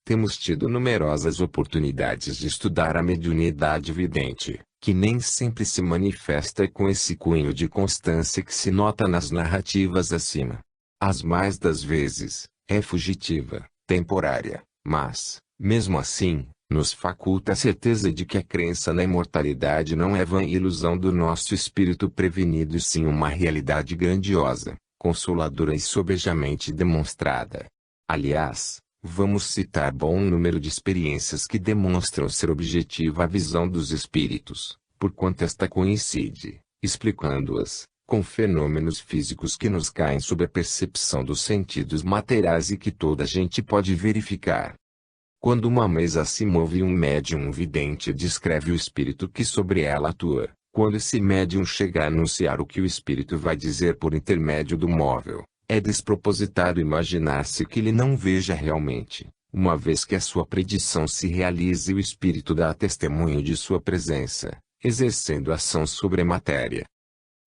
Temos tido numerosas oportunidades de estudar a mediunidade vidente, que nem sempre se manifesta com esse cunho de constância que se nota nas narrativas acima. As mais das vezes, é fugitiva, temporária, mas, mesmo assim, nos faculta a certeza de que a crença na imortalidade não é vã ilusão do nosso espírito prevenido e sim uma realidade grandiosa, consoladora e sobejamente demonstrada. Aliás, vamos citar bom número de experiências que demonstram ser objetiva a visão dos espíritos, porquanto esta coincide, explicando-as, com fenômenos físicos que nos caem sob a percepção dos sentidos materiais e que toda a gente pode verificar. Quando uma mesa se move e um médium vidente descreve o espírito que sobre ela atua, quando esse médium chega a anunciar o que o espírito vai dizer por intermédio do móvel, é despropositado imaginar-se que ele não veja realmente, uma vez que a sua predição se realize e o espírito dá testemunho de sua presença, exercendo ação sobre a matéria.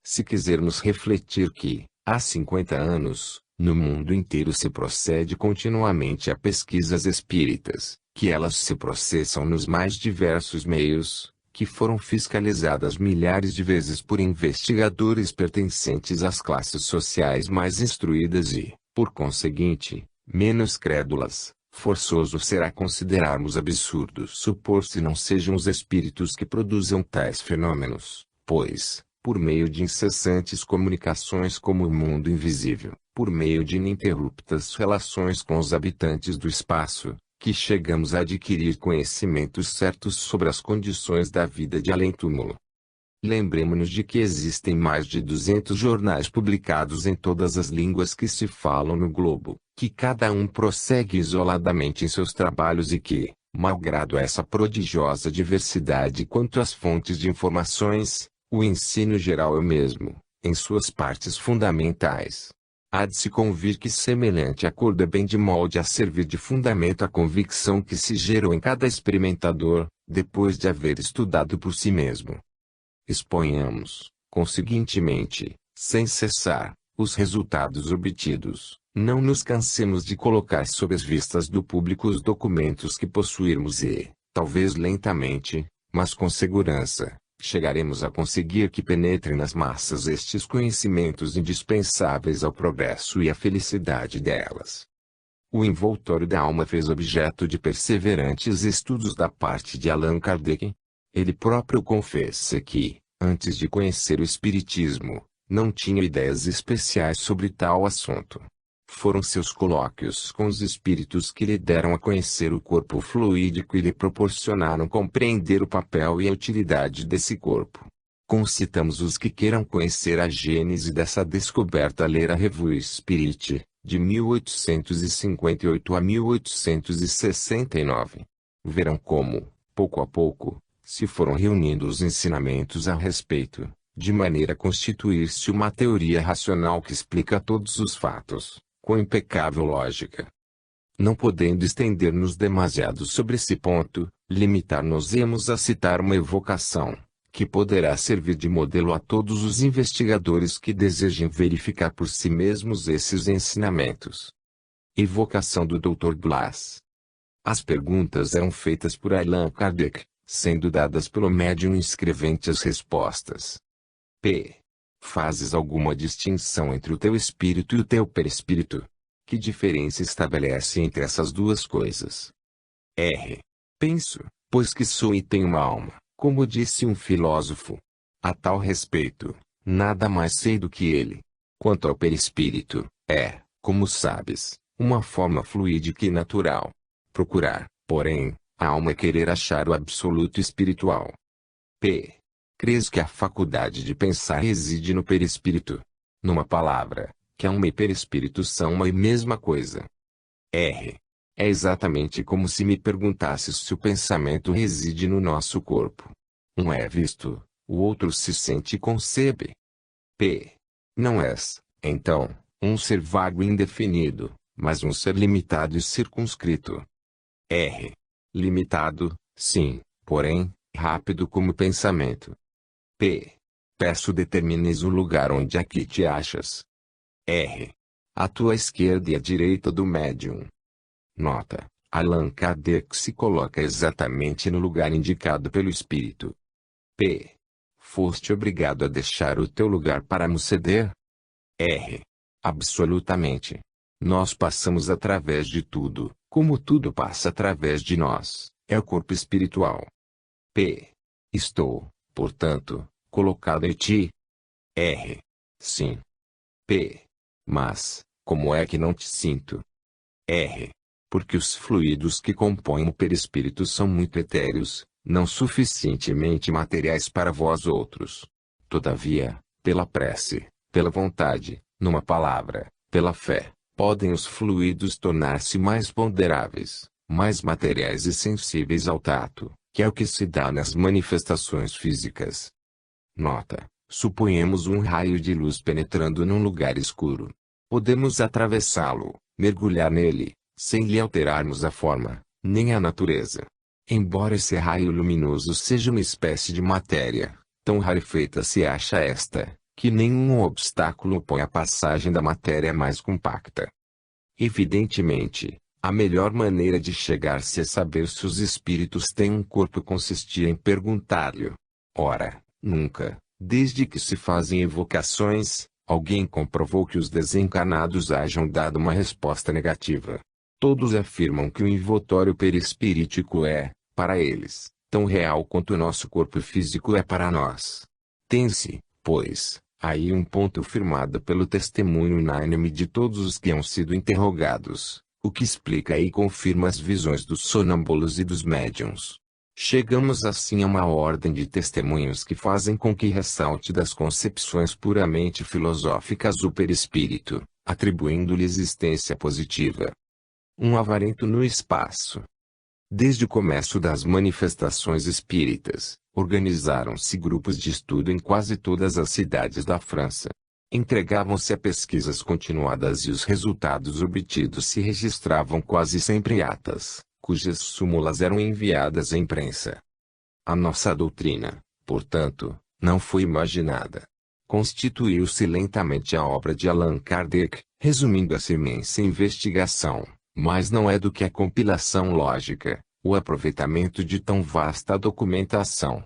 Se quisermos refletir que, há 50 anos, no mundo inteiro se procede continuamente a pesquisas espíritas, que elas se processam nos mais diversos meios, que foram fiscalizadas milhares de vezes por investigadores pertencentes às classes sociais mais instruídas e, por conseguinte, menos crédulas, forçoso será considerarmos absurdo supor-se não sejam os espíritos que produzam tais fenômenos, pois, por meio de incessantes comunicações como o mundo invisível, por meio de ininterruptas relações com os habitantes do espaço, que chegamos a adquirir conhecimentos certos sobre as condições da vida de além-túmulo. Lembremos-nos de que existem mais de 200 jornais publicados em todas as línguas que se falam no globo, que cada um prossegue isoladamente em seus trabalhos e que, malgrado essa prodigiosa diversidade quanto às fontes de informações, o ensino geral é o mesmo, em suas partes fundamentais. Há de se convir que semelhante acordo é bem de molde a servir de fundamento à convicção que se gerou em cada experimentador, depois de haver estudado por si mesmo. Exponhamos, conseguintemente, sem cessar, os resultados obtidos, não nos cansemos de colocar sob as vistas do público os documentos que possuirmos e, talvez lentamente, mas com segurança, chegaremos a conseguir que penetrem nas massas estes conhecimentos indispensáveis ao progresso e à felicidade delas. O envoltório da alma fez objeto de perseverantes estudos da parte de Allan Kardec. Ele próprio confessa que, antes de conhecer o Espiritismo, não tinha ideias especiais sobre tal assunto. Foram seus colóquios com os espíritos que lhe deram a conhecer o corpo fluídico e lhe proporcionaram compreender o papel e a utilidade desse corpo. Concitamos os que queiram conhecer a gênese dessa descoberta a ler a Revue Spirit, de 1858 a 1869. Verão como, pouco a pouco, se foram reunindo os ensinamentos a respeito, de maneira a constituir-se uma teoria racional que explica todos os fatos, com impecável lógica. Não podendo estender-nos demasiado sobre esse ponto, limitar-nos-emos a citar uma evocação, que poderá servir de modelo a todos os investigadores que desejem verificar por si mesmos esses ensinamentos. Evocação do Dr. Blas. As perguntas eram feitas por Allan Kardec, sendo dadas pelo médium escrevente as respostas. P. Fazes alguma distinção entre o teu espírito e o teu perispírito? Que diferença estabelece entre essas duas coisas? R. Penso, pois que sou e tenho uma alma, como disse um filósofo. A tal respeito, nada mais sei do que ele. Quanto ao perispírito, é, como sabes, uma forma fluídica e natural. Procurar, porém, a alma é querer achar o absoluto espiritual. P. Crês que a faculdade de pensar reside no perispírito? Numa palavra, que alma e perispírito são uma e mesma coisa. R. É exatamente como se me perguntasses se o pensamento reside no nosso corpo. Um é visto, o outro se sente e concebe. P. Não és, então, um ser vago e indefinido, mas um ser limitado e circunscrito. R. Limitado, sim, porém, rápido como pensamento. P. Peço determines o lugar onde aqui te achas. R. À tua esquerda e à direita do médium. Nota. Allan Kardec se coloca exatamente no lugar indicado pelo espírito. P. Foste obrigado a deixar o teu lugar para nos ceder? R. Absolutamente. Nós passamos através de tudo, como tudo passa através de nós, é o corpo espiritual. P. Estou, portanto, colocado em ti? R. Sim. P. Mas, como é que não te sinto? R. Porque os fluidos que compõem o perispírito são muito etéreos, não suficientemente materiais para vós outros. Todavia, pela prece, pela vontade, numa palavra, pela fé, podem os fluidos tornar-se mais ponderáveis, mais materiais e sensíveis ao tato, que é o que se dá nas manifestações físicas. Nota: suponhamos um raio de luz penetrando num lugar escuro. Podemos atravessá-lo, mergulhar nele, sem lhe alterarmos a forma, nem a natureza. Embora esse raio luminoso seja uma espécie de matéria, tão rarefeita se acha esta, que nenhum obstáculo opõe a passagem da matéria mais compacta. Evidentemente, a melhor maneira de chegar-se a saber se os espíritos têm um corpo consistia em perguntar-lhe. Ora, nunca, desde que se fazem evocações, alguém comprovou que os desencarnados hajam dado uma resposta negativa. Todos afirmam que o envoltório perispirítico é, para eles, tão real quanto o nosso corpo físico é para nós. Tem-se, pois, aí um ponto firmado pelo testemunho unânime de todos os que han sido interrogados, o que explica e confirma as visões dos sonâmbulos e dos médiuns. Chegamos assim a uma ordem de testemunhos que fazem com que ressalte das concepções puramente filosóficas o perispírito, atribuindo-lhe existência positiva. Um avarento no espaço. Desde o começo das manifestações espíritas, organizaram-se grupos de estudo em quase todas as cidades da França. Entregavam-se a pesquisas continuadas e os resultados obtidos se registravam quase sempre em atas, cujas súmulas eram enviadas à imprensa. A nossa doutrina, portanto, não foi imaginada. Constituiu-se lentamente a obra de Allan Kardec, resumindo essa imensa investigação. Mas não é do que a compilação lógica, o aproveitamento de tão vasta documentação.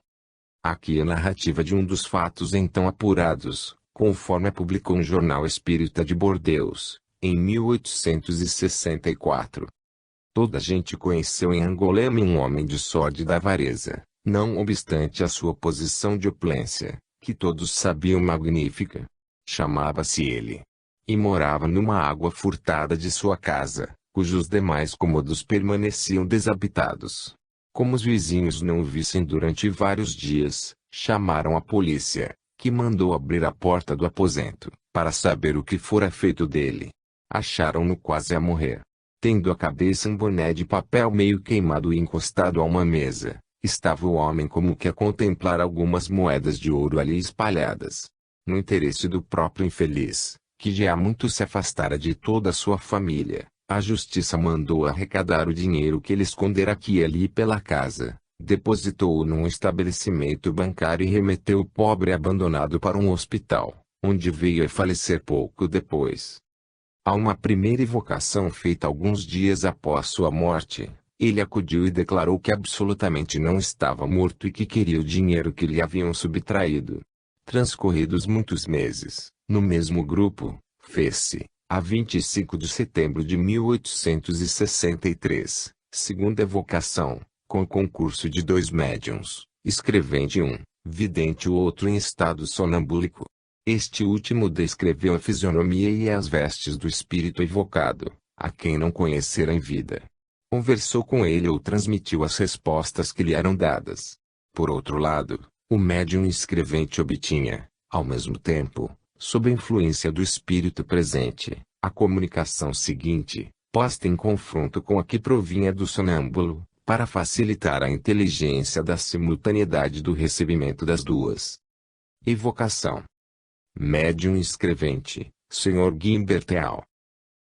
Aqui a narrativa de um dos fatos então apurados, conforme a publicou um jornal espírita de Bordeaux, em 1864. Toda a gente conheceu em Angoleme um homem de sórdida avareza, não obstante a sua posição de opulência, que todos sabiam magnífica. Chamava-se ele. E morava numa água furtada de sua casa, cujos demais cômodos permaneciam desabitados. Como os vizinhos não o vissem durante vários dias, chamaram a polícia, que mandou abrir a porta do aposento, para saber o que fora feito dele. Acharam-no quase a morrer. Tendo a cabeça um boné de papel meio queimado e encostado a uma mesa, estava o homem como que a contemplar algumas moedas de ouro ali espalhadas. No interesse do próprio infeliz, que já há muito se afastara de toda a sua família, a justiça mandou arrecadar o dinheiro que ele escondera aqui e ali pela casa, depositou-o num estabelecimento bancário e remeteu o pobre abandonado para um hospital, onde veio a falecer pouco depois. A uma primeira evocação feita alguns dias após sua morte, ele acudiu e declarou que absolutamente não estava morto e que queria o dinheiro que lhe haviam subtraído. Transcorridos muitos meses, no mesmo grupo, fez-se, a 25 de setembro de 1863, segunda evocação, com o concurso de 2 médiuns, escrevente um, vidente o outro em estado sonambúlico. Este último descreveu a fisionomia e as vestes do espírito evocado, a quem não conhecera em vida. Conversou com ele ou transmitiu as respostas que lhe eram dadas. Por outro lado, o médium escrevente obtinha, ao mesmo tempo, sob a influência do espírito presente, a comunicação seguinte, posta em confronto com a que provinha do sonâmbulo, para facilitar a inteligência da simultaneidade do recebimento das duas. Evocação. Médium escrevente, Sr. Guimberteau.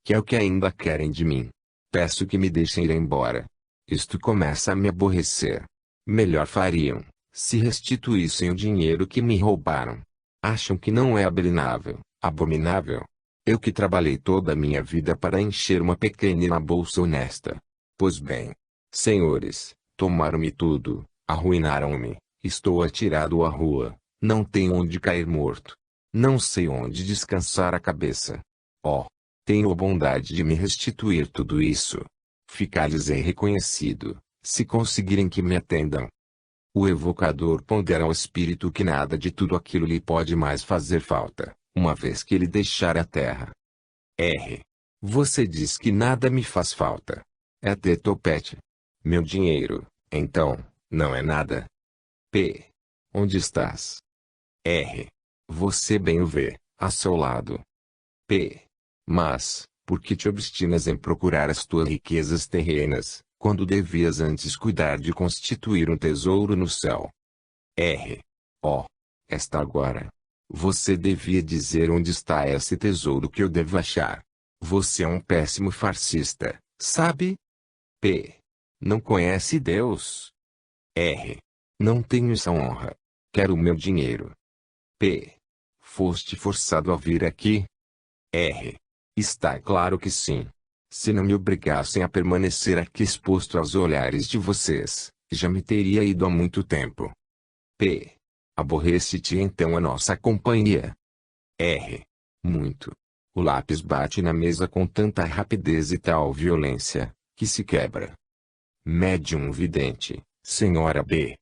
Que é o que ainda querem de mim? Peço que me deixem ir embora. Isto começa a me aborrecer. Melhor fariam, se restituíssem o dinheiro que me roubaram. Acham que não é abominável? Eu que trabalhei toda a minha vida para encher uma pequenina bolsa honesta. Pois bem, senhores, tomaram-me tudo, arruinaram-me, estou atirado à rua, não tenho onde cair morto. Não sei onde descansar a cabeça. Oh, tenham a bondade de me restituir tudo isso. Ficar-lhes-ei reconhecido, se conseguirem que me atendam. O evocador pondera ao espírito que nada de tudo aquilo lhe pode mais fazer falta, uma vez que ele deixar a terra. Você diz que nada me faz falta. É ter topete. Meu dinheiro, então, não é nada. P. Onde estás? Você bem o vê, a seu lado. P. Mas, por que te obstinas em procurar as tuas riquezas terrenas, quando devias antes cuidar de constituir um tesouro no céu? Oh, esta agora. Você devia dizer onde está esse tesouro que eu devo achar. Você é um péssimo farsista, sabe? P. Não conhece Deus? Não tenho essa honra. Quero o meu dinheiro. P. Foste forçado a vir aqui? Está claro que sim. Se não me obrigassem a permanecer aqui exposto aos olhares de vocês, já me teria ido há muito tempo. P. Aborrece-te então a nossa companhia? Muito. O lápis bate na mesa com tanta rapidez e tal violência, que se quebra. Médium vidente, senhora B.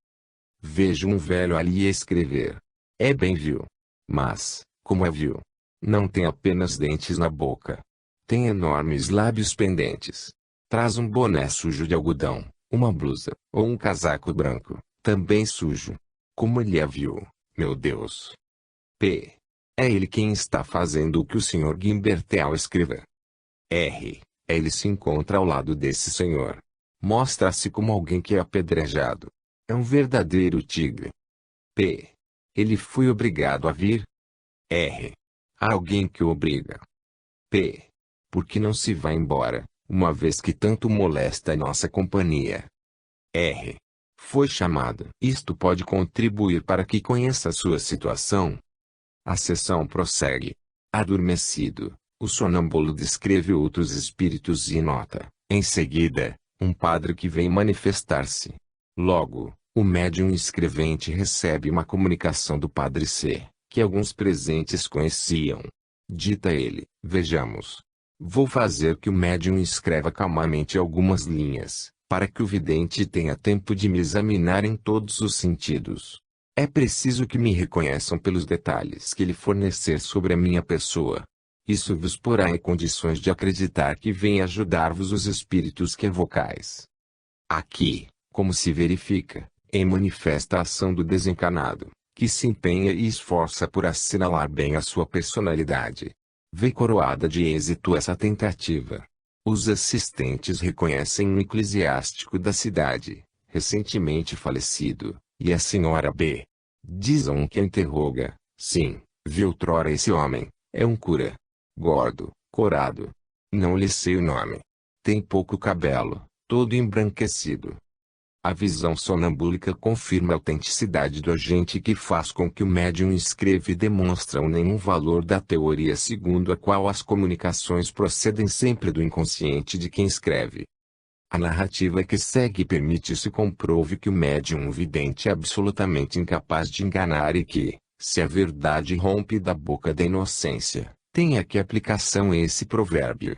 Vejo um velho ali escrever. É bem vil. Mas, como é vil? Não tem apenas dentes na boca. Tem enormes lábios pendentes. Traz um boné sujo de algodão, uma blusa, ou um casaco branco, também sujo. Como ele é vil, meu Deus. P. É ele quem está fazendo o que o Sr. Gimbertel escreva. Ele se encontra ao lado desse senhor. Mostra-se como alguém que é apedrejado. É um verdadeiro tigre. P. Ele foi obrigado a vir? Há alguém que o obriga. P. Por que não se vai embora, uma vez que tanto molesta a nossa companhia? Foi chamado. Isto pode contribuir para que conheça a sua situação. A sessão prossegue. Adormecido, o sonâmbulo descreve outros espíritos e nota, em seguida, um padre que vem manifestar-se. Logo, o médium escrevente recebe uma comunicação do padre C, que alguns presentes conheciam. Dita ele, vejamos. Vou fazer que o médium escreva calmamente algumas linhas, para que o vidente tenha tempo de me examinar em todos os sentidos. É preciso que me reconheçam pelos detalhes que ele fornecer sobre a minha pessoa. Isso vos porá em condições de acreditar que vem ajudar-vos os espíritos que evocais. Aqui, como se verifica, em manifesta ação do desencarnado, que se empenha e esforça por assinalar bem a sua personalidade. Vê coroada de êxito essa tentativa. Os assistentes reconhecem um eclesiástico da cidade, recentemente falecido, e a senhora B. Diz a um que a interroga, sim, vi outrora esse homem, é um cura. Gordo, corado. Não lhe sei o nome. Tem pouco cabelo, todo embranquecido. A visão sonambúlica confirma a autenticidade do agente que faz com que o médium escreva e demonstra o nenhum valor da teoria segundo a qual as comunicações procedem sempre do inconsciente de quem escreve. A narrativa que segue permite se comprove que o médium vidente é absolutamente incapaz de enganar e que, se a verdade rompe da boca da inocência, tem aqui aplicação esse provérbio.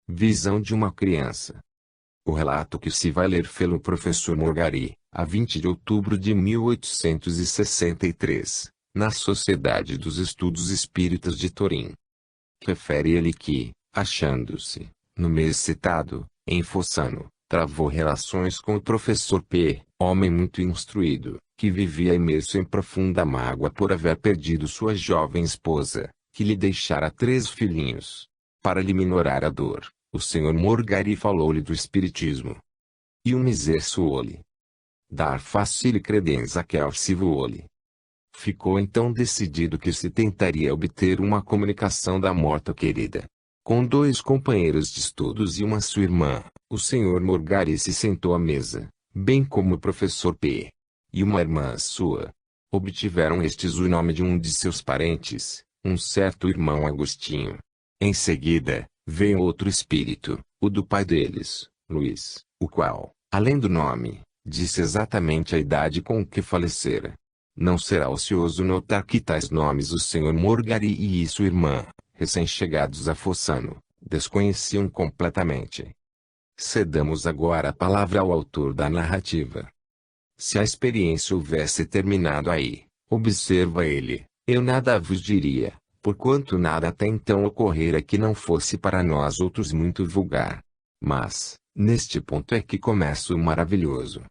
Visão de uma criança. O relato que se vai ler pelo professor Morgari, a 20 de outubro de 1863, na Sociedade dos Estudos Espíritas de Turim. Refere ele que, achando-se, no mês citado, em Fossano, travou relações com o professor P., homem muito instruído, que vivia imerso em profunda mágoa por haver perdido sua jovem esposa, que lhe deixara 3 filhinhos. Para lhe minorar a dor, o senhor Morgari falou-lhe do espiritismo. E o miser suole. Dar facile credenza que si vuole. Ficou então decidido que se tentaria obter uma comunicação da morta querida. Com 2 companheiros de estudos e uma sua irmã, o senhor Morgari se sentou à mesa, bem como o professor P. e uma irmã sua. Obtiveram estes o nome de um de seus parentes, um certo irmão Agostinho. Em seguida, veio outro espírito, o do pai deles, Luiz, o qual, além do nome, disse exatamente a idade com que falecera. Não será ocioso notar que tais nomes o Sr. Morgari e sua irmã, recém-chegados a Fossano, desconheciam completamente. Cedamos agora a palavra ao autor da narrativa. Se a experiência houvesse terminado aí, observa ele, eu nada vos diria, porquanto nada até então ocorrera que não fosse para nós outros muito vulgar. Mas, neste ponto é que começa o maravilhoso.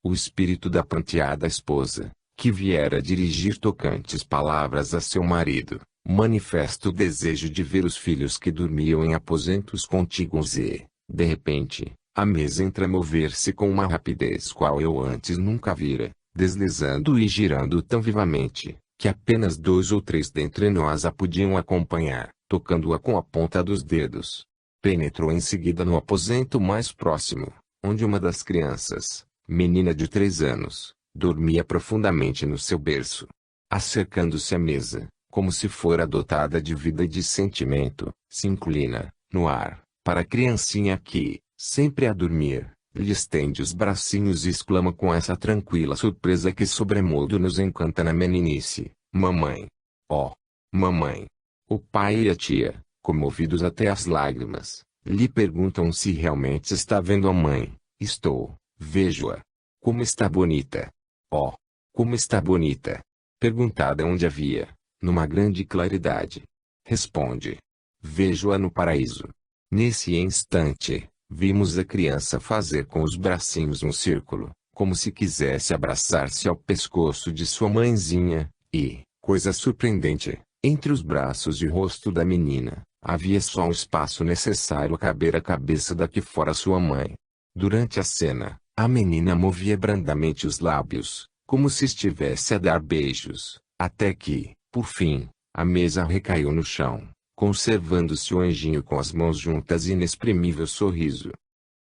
O espírito da pranteada esposa, que viera dirigir tocantes palavras a seu marido, manifesta o desejo de ver os filhos que dormiam em aposentos contíguos e, de repente, a mesa entra a mover-se com uma rapidez qual eu antes nunca vira, deslizando e girando tão vivamente, que apenas 2 ou 3 dentre nós a podiam acompanhar, tocando-a com a ponta dos dedos. Penetrou em seguida no aposento mais próximo, onde uma das crianças, menina de 3 anos, dormia profundamente no seu berço. Acercando-se à mesa, como se fora dotada de vida e de sentimento, se inclina, no ar, para a criancinha que, sempre a dormir, lhe estende os bracinhos e exclama com essa tranquila surpresa que sobremodo nos encanta na meninice: mamãe! Oh! Mamãe! O pai e a tia, comovidos até às lágrimas, lhe perguntam se realmente está vendo a mãe. Estou, vejo-a. Como está bonita! Oh! Como está bonita! Perguntada onde havia, numa grande claridade. Responde: vejo-a no paraíso. Nesse instante, vimos a criança fazer com os bracinhos um círculo, como se quisesse abraçar-se ao pescoço de sua mãezinha, e, coisa surpreendente, entre os braços e o rosto da menina, havia só um espaço necessário a caber a cabeça da que fora sua mãe. Durante a cena, a menina movia brandamente os lábios, como se estivesse a dar beijos, até que, por fim, a mesa recaiu no chão, conservando-se o anjinho com as mãos juntas e inexprimível sorriso.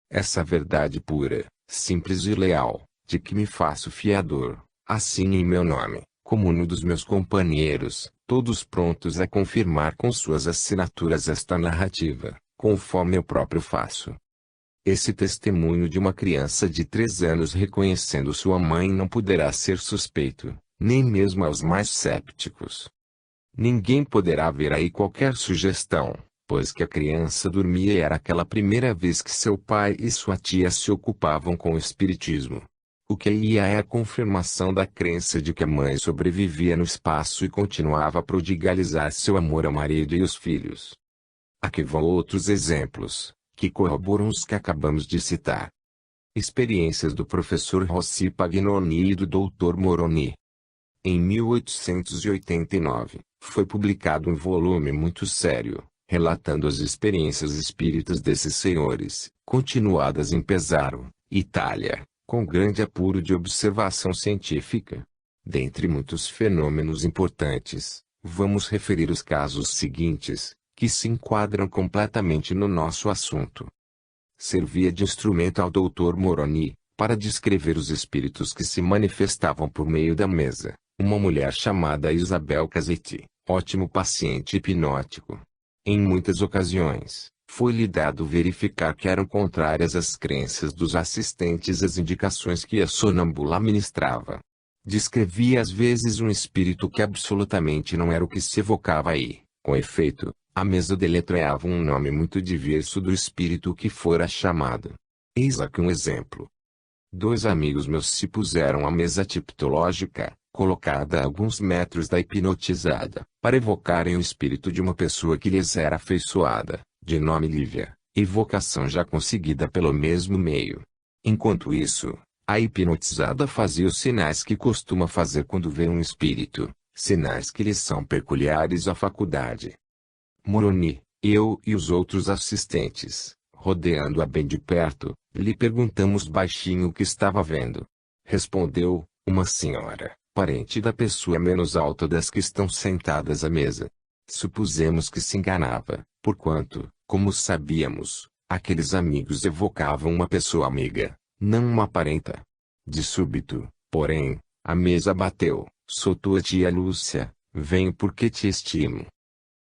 Essa verdade pura, simples e leal, de que me faço fiador, assim em meu nome, como no dos meus companheiros, todos prontos a confirmar com suas assinaturas esta narrativa, conforme eu próprio faço. Esse testemunho de uma criança de 3 anos reconhecendo sua mãe não poderá ser suspeito, nem mesmo aos mais cépticos. Ninguém poderá ver aí qualquer sugestão, pois que a criança dormia e era aquela primeira vez que seu pai e sua tia se ocupavam com o espiritismo. O que ia é a confirmação da crença de que a mãe sobrevivia no espaço e continuava a prodigalizar seu amor ao marido e os filhos. Aqui vão outros exemplos, que corroboram os que acabamos de citar. Experiências do professor Rossi Pagnoni e do Dr. Moroni. Em 1889, foi publicado um volume muito sério, relatando as experiências espíritas desses senhores, continuadas em Pesaro, Itália, com grande apuro de observação científica. Dentre muitos fenômenos importantes, vamos referir os casos seguintes, que se enquadram completamente no nosso assunto. Servia de instrumento ao Dr. Moroni, para descrever os espíritos que se manifestavam por meio da mesa, uma mulher chamada Isabel Casetti, ótimo paciente hipnótico. Em muitas ocasiões, foi-lhe dado verificar que eram contrárias às crenças dos assistentes às indicações que a sonâmbula ministrava. Descrevia às vezes um espírito que absolutamente não era o que se evocava aí. Com efeito, a mesa deletreava um nome muito diverso do espírito que fora chamado. Eis aqui um exemplo. 2 amigos meus se puseram à mesa tiptológica, colocada a alguns metros da hipnotizada, para evocarem o espírito de uma pessoa que lhes era afeiçoada, de nome Lívia, evocação já conseguida pelo mesmo meio. Enquanto isso, a hipnotizada fazia os sinais que costuma fazer quando vê um espírito, sinais que lhes são peculiares à faculdade. Moroni, eu e os outros assistentes, rodeando-a bem de perto, lhe perguntamos baixinho o que estava vendo. Respondeu: uma senhora, parente da pessoa menos alta das que estão sentadas à mesa. Supusemos que se enganava, porquanto, como sabíamos, aqueles amigos evocavam uma pessoa amiga, não uma parenta. De súbito, porém, a mesa bateu, soltou a tia Lúcia: venho porque te estimo.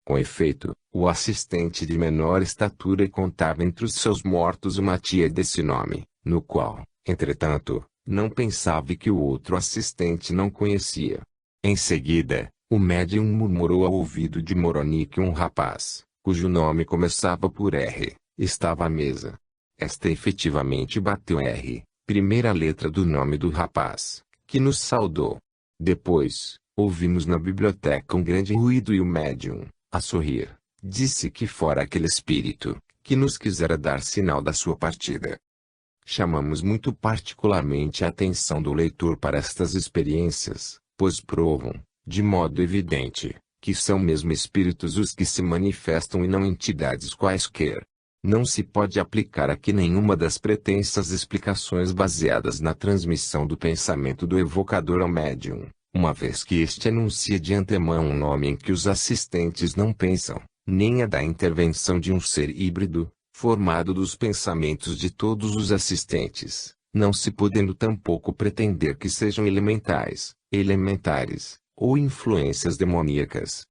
Com efeito, O assistente de menor estatura contava entre os seus mortos uma tia desse nome, no qual, entretanto, não pensava que o outro assistente não conhecia. Em seguida, o médium murmurou ao ouvido de Moroni que um rapaz, cujo nome começava por R, estava à mesa. Esta efetivamente bateu R, primeira letra do nome do rapaz, que nos saudou. Depois, ouvimos na biblioteca um grande ruído e o médium, a sorrir, disse que fora aquele espírito, que nos quisera dar sinal da sua partida. Chamamos muito particularmente a atenção do leitor para estas experiências, pois provam, de modo evidente, que são mesmo espíritos os que se manifestam e não entidades quaisquer. Não se pode aplicar aqui nenhuma das pretensas explicações baseadas na transmissão do pensamento do evocador ao médium, uma vez que este anuncia de antemão um nome em que os assistentes não pensam, nem a da intervenção de um ser híbrido, formado dos pensamentos de todos os assistentes, não se podendo tampouco pretender que sejam elementares, ou influências demoníacas.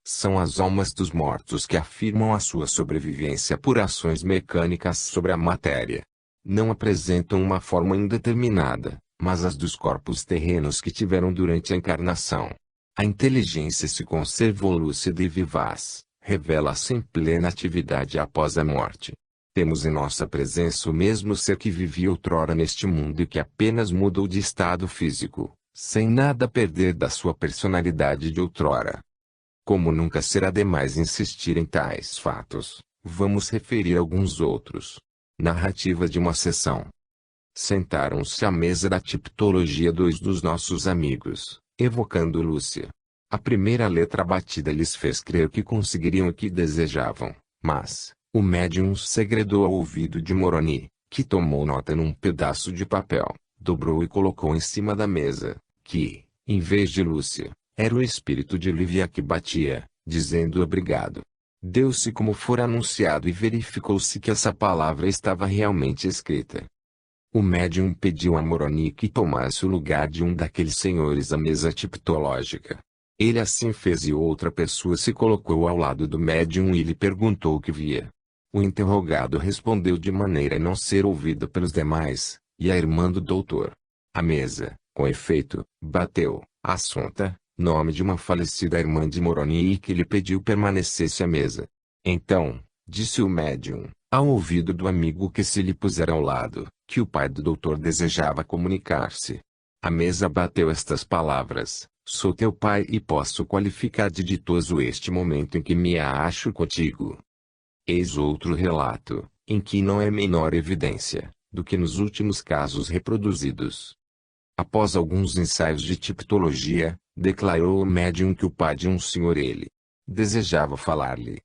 São as almas dos mortos que afirmam a sua sobrevivência por ações mecânicas sobre a matéria. Não apresentam uma forma indeterminada, mas as dos corpos terrenos que tiveram durante a encarnação. A inteligência se conservou lúcida e vivaz, revela-se em plena atividade após a morte. Temos em nossa presença o mesmo ser que vivia outrora neste mundo e que apenas mudou de estado físico, sem nada perder da sua personalidade de outrora. Como nunca será demais insistir em tais fatos, vamos referir alguns outros. Narrativa de uma sessão. Sentaram-se à mesa da tipologia dois dos nossos amigos, evocando Lúcia. A primeira letra batida lhes fez crer que conseguiriam o que desejavam, mas o médium segredou ao ouvido de Moroni, que tomou nota num pedaço de papel, dobrou e colocou em cima da mesa, que, em vez de Lúcia, era o espírito de Lívia que batia, dizendo obrigado. Deu-se como for anunciado e verificou-se que essa palavra estava realmente escrita. O médium pediu a Moroni que tomasse o lugar de um daqueles senhores à mesa tipológica. Ele assim fez e outra pessoa se colocou ao lado do médium e lhe perguntou o que via. O interrogado respondeu de maneira a não ser ouvido pelos demais, e a irmã do doutor. A mesa, com efeito, bateu, Assunta, nome de uma falecida irmã de Moroni e que lhe pediu permanecesse à mesa. Então, disse o médium, ao ouvido do amigo que se lhe pusera ao lado, que o pai do doutor desejava comunicar-se. A mesa bateu estas palavras: sou teu pai e posso qualificar de ditoso este momento em que me acho contigo. Eis outro relato, em que não é menor evidência, do que nos últimos casos reproduzidos. Após alguns ensaios de tipologia, declarou o médium que o pai de um senhor ele desejava falar-lhe.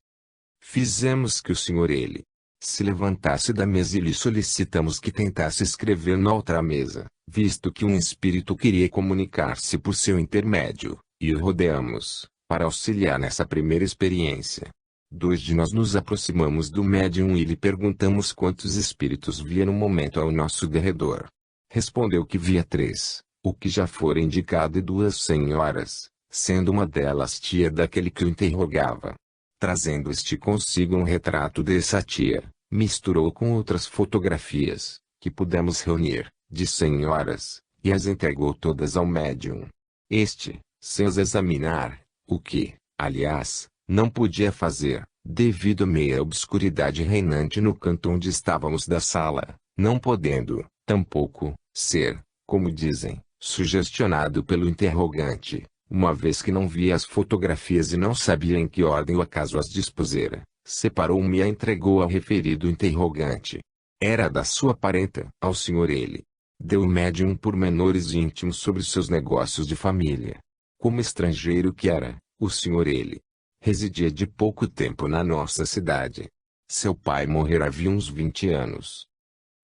Fizemos que o senhor ele se levantasse da mesa e lhe solicitamos que tentasse escrever na outra mesa, visto que um espírito queria comunicar-se por seu intermédio, e o rodeamos, para auxiliar nessa primeira experiência. Dois de nós nos aproximamos do médium e lhe perguntamos quantos espíritos via no momento ao nosso derredor. Respondeu que via 3, o que já fora indicado, e 2 senhoras, sendo uma delas tia daquele que o interrogava. Trazendo este consigo um retrato dessa tia, misturou com outras fotografias, que pudemos reunir, de senhoras, e as entregou todas ao médium. Este, sem as examinar, o que, aliás, não podia fazer, devido à meia obscuridade reinante no canto onde estávamos da sala, não podendo, tampouco, ser, como dizem, sugestionado pelo interrogante, uma vez que não via as fotografias e não sabia em que ordem o acaso as dispusera, separou-me e a entregou ao referido interrogante. Era da sua parenta, ao senhor ele. Deu o médium pormenores íntimos sobre seus negócios de família. Como estrangeiro que era, o senhor ele residia de pouco tempo na nossa cidade. Seu pai morrera havia uns 20 anos.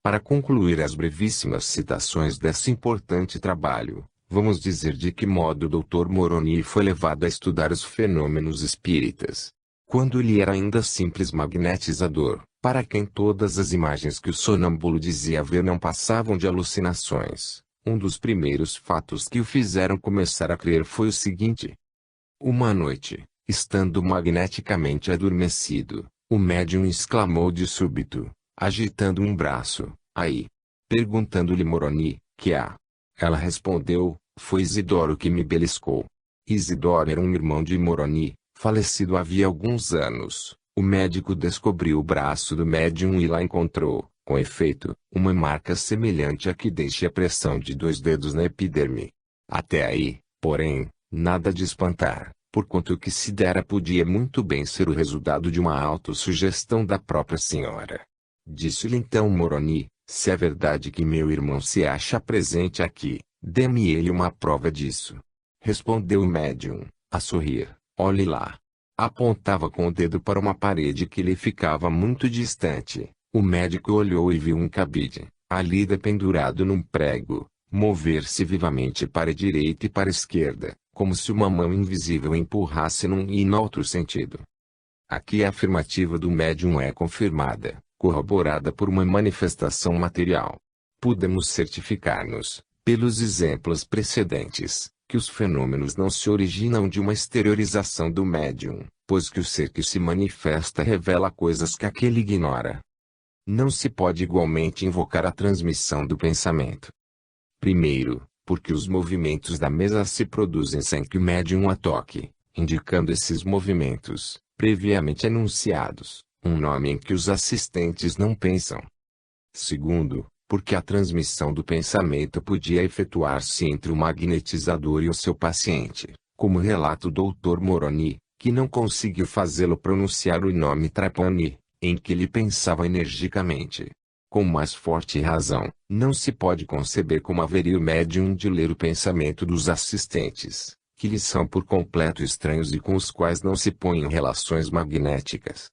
Para concluir as brevíssimas citações desse importante trabalho, vamos dizer de que modo o Dr. Moroni foi levado a estudar os fenômenos espíritas. Quando ele era ainda simples magnetizador, para quem todas as imagens que o sonâmbulo dizia ver não passavam de alucinações, um dos primeiros fatos que o fizeram começar a crer foi o seguinte. Uma noite, Estando magneticamente adormecido, o médium exclamou de súbito, agitando um braço: "Aí!" Perguntando-lhe Moroni: "Que há?" Ela respondeu: "Foi Isidoro que me beliscou." Isidoro era um irmão de Moroni, falecido havia alguns anos. O médico descobriu o braço do médium e lá encontrou, com efeito, uma marca semelhante à que deixa a pressão de 2 dedos na epiderme. Até aí, porém, nada de espantar, porquanto o que se dera podia muito bem ser o resultado de uma autossugestão da própria senhora. Disse-lhe então Moroni: "Se é verdade que meu irmão se acha presente aqui, dê-me ele uma prova disso." Respondeu o médium, a sorrir: "Olhe lá." Apontava com o dedo para uma parede que lhe ficava muito distante. O médico olhou e viu um cabide, ali dependurado num prego, mover-se vivamente para a direita e para a esquerda, como se uma mão invisível empurrasse num e no outro sentido. Aqui a afirmativa do médium é confirmada, corroborada por uma manifestação material. Podemos certificar-nos, pelos exemplos precedentes, que os fenômenos não se originam de uma exteriorização do médium, pois que o ser que se manifesta revela coisas que aquele ignora. Não se pode igualmente invocar a transmissão do pensamento. Primeiro, porque os movimentos da mesa se produzem sem que o médium a toque, indicando esses movimentos, previamente enunciados, um nome em que os assistentes não pensam. Segundo, porque a transmissão do pensamento podia efetuar-se entre o magnetizador e o seu paciente, como relata o Dr. Moroni, que não conseguiu fazê-lo pronunciar o nome Trapani, em que ele pensava energicamente. Com mais forte razão, não se pode conceber como haveria o médium de ler o pensamento dos assistentes, que lhe são por completo estranhos e com os quais não se põe em relações magnéticas.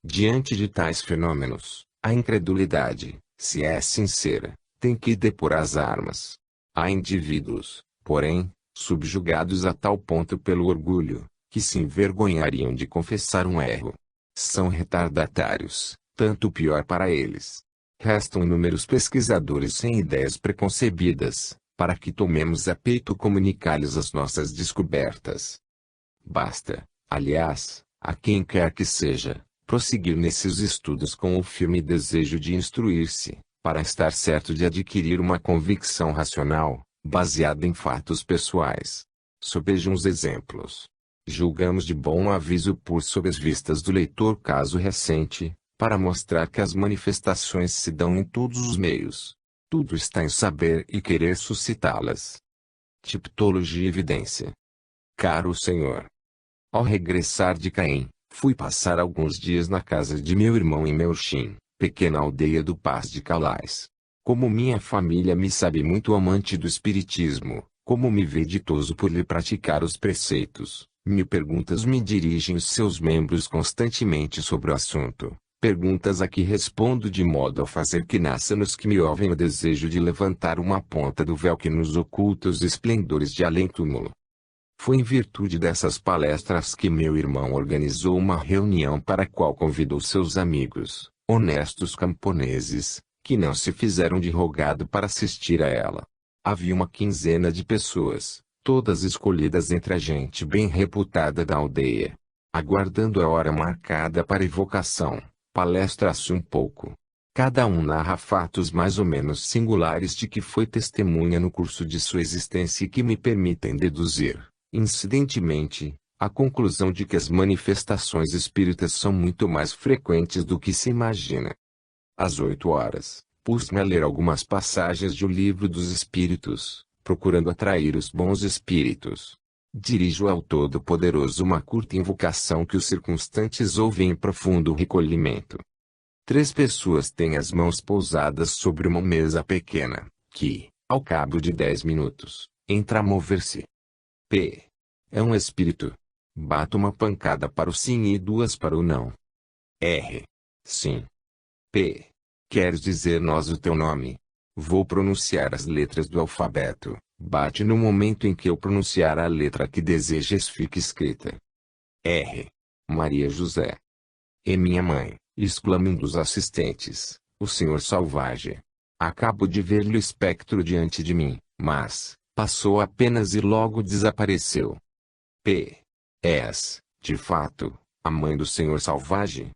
Diante de tais fenômenos, a incredulidade, se é sincera, tem que depor as armas. Há indivíduos, porém, subjugados a tal ponto pelo orgulho, que se envergonhariam de confessar um erro. São retardatários, tanto pior para eles. Restam inúmeros pesquisadores sem ideias preconcebidas, para que tomemos a peito comunicar-lhes as nossas descobertas. Basta, aliás, a quem quer que seja, prosseguir nesses estudos com o firme desejo de instruir-se, para estar certo de adquirir uma convicção racional, baseada em fatos pessoais. Sobeje uns exemplos. Julgamos de bom aviso pôr sob as vistas do leitor caso recente, para mostrar que as manifestações se dão em todos os meios. Tudo está em saber e querer suscitá-las. Tipologia e evidência. Caro Senhor, ao regressar de Caém, fui passar alguns dias na casa de meu irmão em Melchim, pequena aldeia do Pass de Calais. Como minha família me sabe muito amante do espiritismo, como me vê ditoso por lhe praticar os preceitos, mil perguntas me dirigem os seus membros constantemente sobre o assunto, perguntas a que respondo de modo a fazer que nasça nos que me ouvem o desejo de levantar uma ponta do véu que nos oculta os esplendores de além-túmulo. Foi em virtude dessas palestras que meu irmão organizou uma reunião para a qual convidou seus amigos, honestos camponeses, que não se fizeram de rogado para assistir a ela. Havia uma quinzena de pessoas, todas escolhidas entre a gente bem reputada da aldeia. Aguardando a hora marcada para a evocação, palestra-se um pouco. Cada um narra fatos mais ou menos singulares de que foi testemunha no curso de sua existência e que me permitem deduzir, incidentemente, a conclusão de que as manifestações espíritas são muito mais frequentes do que se imagina. Às 8 horas, pus-me a ler algumas passagens do Livro dos Espíritos, procurando atrair os bons espíritos. Dirijo ao Todo-Poderoso uma curta invocação que os circunstantes ouvem em profundo recolhimento. 3 pessoas têm as mãos pousadas sobre uma mesa pequena, que, ao cabo de 10 minutos, entra a mover-se. P. É um espírito. Bato uma pancada para o sim e 2 para o não. R. Sim. P. Queres dizer-nos o teu nome? Vou pronunciar as letras do alfabeto. Bate no momento em que eu pronunciar a letra que desejas fique escrita. R. Maria José. E minha mãe, exclama um dos assistentes, o senhor Salvage. Acabo de ver-lhe o espectro diante de mim, mas passou apenas e logo desapareceu. P. S. De fato, a mãe do Senhor Salvage?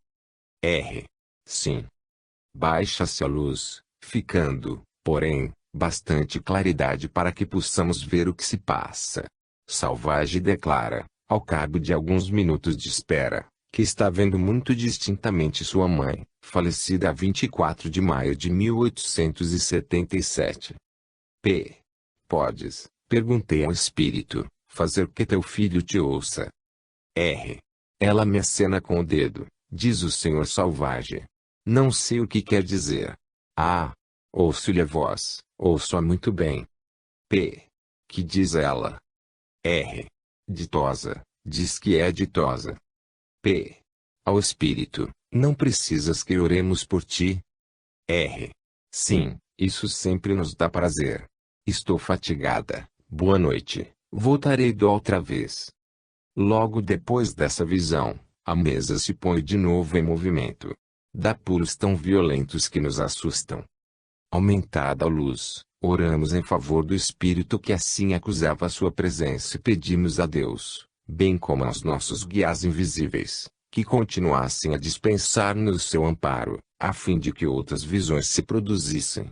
R. Sim. Baixa-se a luz, ficando, porém, bastante claridade para que possamos ver o que se passa. Salvage declara, ao cabo de alguns minutos de espera, que está vendo muito distintamente sua mãe, falecida a 24 de maio de 1877. P. Podes, perguntei ao espírito, fazer que teu filho te ouça? R. Ela me acena com o dedo, diz o Senhor Salvage. Não sei o que quer dizer. Ah! Ouço-lhe a voz, ouço-a muito bem. P. Que diz ela? R. Ditosa, diz que é ditosa. P. Ao espírito, não precisas que oremos por ti? R. Sim, isso sempre nos dá prazer. Estou fatigada, boa noite, voltarei do outra vez. Logo depois dessa visão, a mesa se põe de novo em movimento. Dá pulos tão violentos que nos assustam. Aumentada a luz, oramos em favor do espírito que assim acusava a sua presença e pedimos a Deus, bem como aos nossos guias invisíveis, que continuassem a dispensar-nos seu amparo, a fim de que outras visões se produzissem.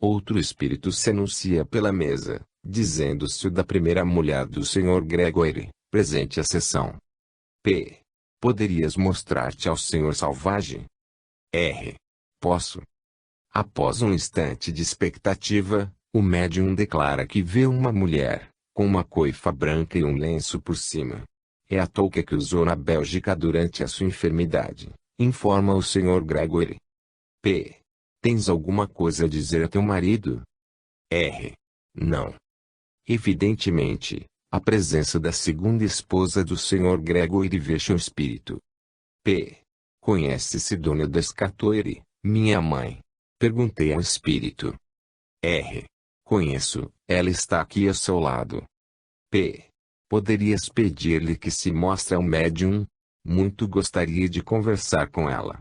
Outro espírito se anuncia pela mesa, dizendo-se o da primeira mulher do Sr. Gregory, presente à sessão. P. Poderias mostrar-te ao Senhor Salvage? R. Posso. Após um instante de expectativa, o médium declara que vê uma mulher, com uma coifa branca e um lenço por cima. É a touca que usou na Bélgica durante a sua enfermidade, informa o Sr. Gregory. P. Tens alguma coisa a dizer a teu marido? R. Não. Evidentemente, a presença da segunda esposa do Sr. Gregory vexa o espírito. P. Conhece-se Dona Descartoire, minha mãe? Perguntei ao espírito. R. Conheço, ela está aqui ao seu lado. P. Poderias pedir-lhe que se mostre ao médium? Muito gostaria de conversar com ela.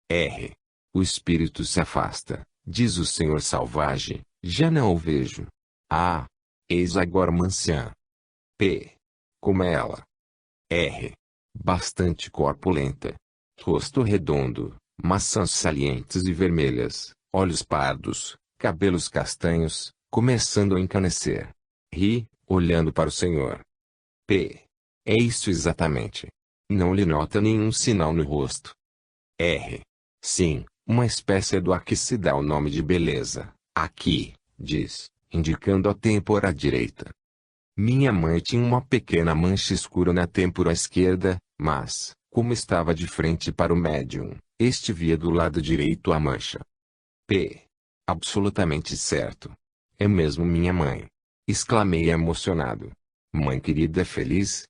R. O espírito se afasta, diz o Senhor Salvage, já não o vejo. Ah! Eis agora uma anciã. P. Como é ela? R. Bastante corpulenta. Rosto redondo, maçãs salientes e vermelhas, olhos pardos, cabelos castanhos, começando a encanecer. Ri, olhando para o Senhor. P. É isso exatamente. Não lhe nota nenhum sinal no rosto. R. Sim, uma espécie do que se dá o nome de beleza. Aqui, diz, indicando a têmpora direita. Minha mãe tinha uma pequena mancha escura na têmpora esquerda, mas, como estava de frente para o médium, este via do lado direito a mancha. P. Absolutamente certo. É mesmo minha mãe. Exclamei emocionado. Mãe querida é feliz?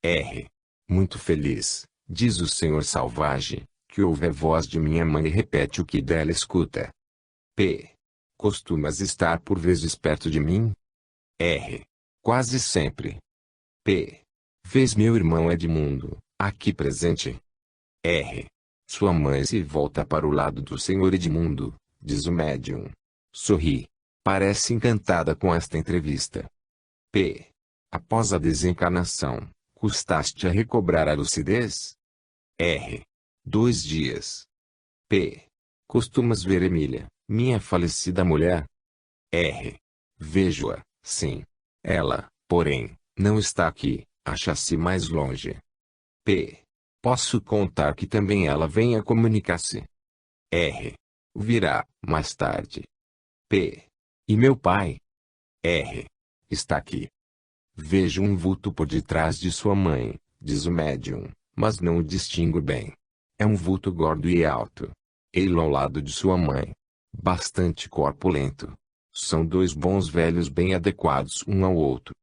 R. Muito feliz, diz o Senhor Salvage, que ouve a voz de minha mãe e repete o que dela escuta. P. Costumas estar por vezes perto de mim? R. Quase sempre. P. Vês meu irmão Edmundo, aqui presente? R. Sua mãe se volta para o lado do Senhor Edmundo, diz o médium. Sorri. Parece encantada com esta entrevista. P. Após a desencarnação, custaste a recobrar a lucidez? R. 2 dias. P. Costumas ver Emília, minha falecida mulher? R. Vejo-a, sim. Ela, porém, não está aqui, acha-se mais longe. P. Posso contar que também ela venha comunicar-se? R. Virá, mais tarde. P. E meu pai? R. Está aqui. Vejo um vulto por detrás de sua mãe, diz o médium, mas não o distingo bem. É um vulto gordo e alto. Ele ao lado de sua mãe. Bastante corpulento. São 2 bons velhos bem adequados um ao outro.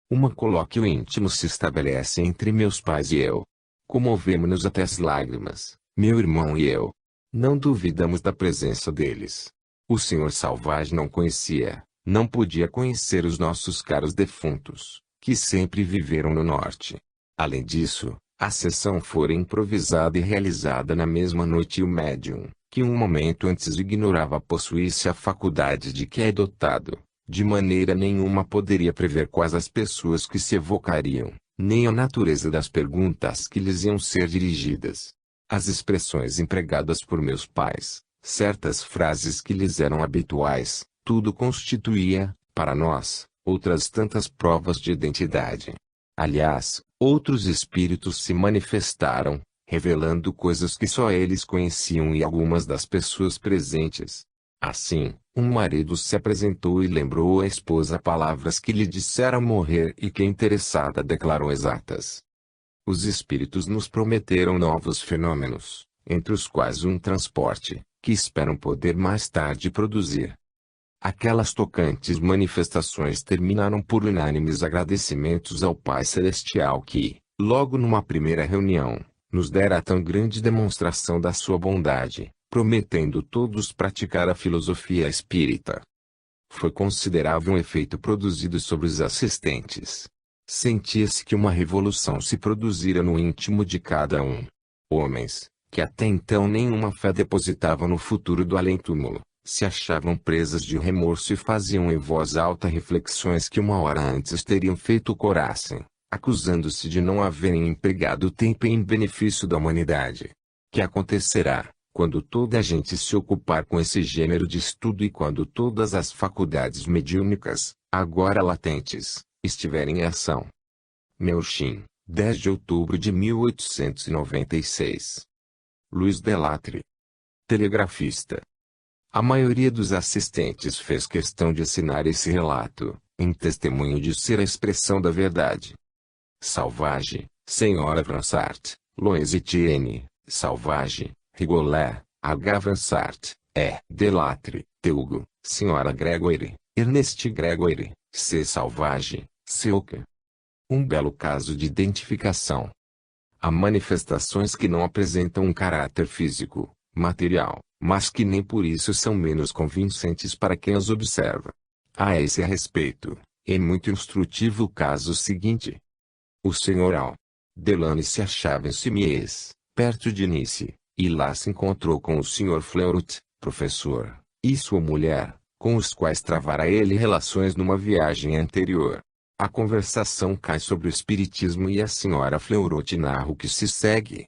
Uma colóquio íntimo se estabelece entre meus pais e eu. Comovemo-nos até as lágrimas, meu irmão e eu. Não duvidamos da presença deles. O Senhor Salvage não conhecia, não podia conhecer os nossos caros defuntos, que sempre viveram no norte. Além disso, a sessão fora improvisada e realizada na mesma noite e o médium, que um momento antes ignorava possuísse a faculdade de que é dotado, de maneira nenhuma poderia prever quais as pessoas que se evocariam, nem a natureza das perguntas que lhes iam ser dirigidas. As expressões empregadas por meus pais, certas frases que lhes eram habituais, tudo constituía, para nós, outras tantas provas de identidade. Aliás, outros espíritos se manifestaram, revelando coisas que só eles conheciam e algumas das pessoas presentes. Assim, um marido se apresentou e lembrou à esposa palavras que lhe dissera ao morrer e que a interessada declarou exatas. Os espíritos nos prometeram novos fenômenos, entre os quais um transporte, que esperam poder mais tarde produzir. Aquelas tocantes manifestações terminaram por unânimes agradecimentos ao Pai Celestial que, logo numa primeira reunião, nos dera tão grande demonstração da sua bondade, prometendo todos praticar a filosofia espírita. Foi considerável o efeito produzido sobre os assistentes. Sentia-se que uma revolução se produzira no íntimo de cada um. Homens, que até então nenhuma fé depositavam no futuro do além-túmulo, se achavam presas de remorso e faziam em voz alta reflexões que uma hora antes teriam feito coração, acusando-se de não haverem empregado tempo em benefício da humanidade. Que acontecerá, quando toda a gente se ocupar com esse gênero de estudo e quando todas as faculdades mediúnicas, agora latentes, estiverem em ação? Melchim, 10 de outubro de 1896. Luiz Delattre, telegrafista. A maioria dos assistentes fez questão de assinar esse relato, em testemunho de ser a expressão da verdade. Salvage, Sra. Vansart, Lois Etienne, Salvage, Rigolet, H. Vansart, E. Delattre, Teugo, Sra. Gregory, Ernest Gregory, C. Salvage, Seuca. Um belo caso de identificação. Há manifestações que não apresentam um caráter físico, material, mas que nem por isso são menos convincentes para quem as observa. A esse respeito, é muito instrutivo o caso seguinte. O Sr. Al. Delane se achava em Simies, perto de Nice, e lá se encontrou com o Sr. Fleurot, professor, e sua mulher, com os quais travara ele relações numa viagem anterior. A conversação cai sobre o espiritismo e a Sra. Fleurot narra o que se segue.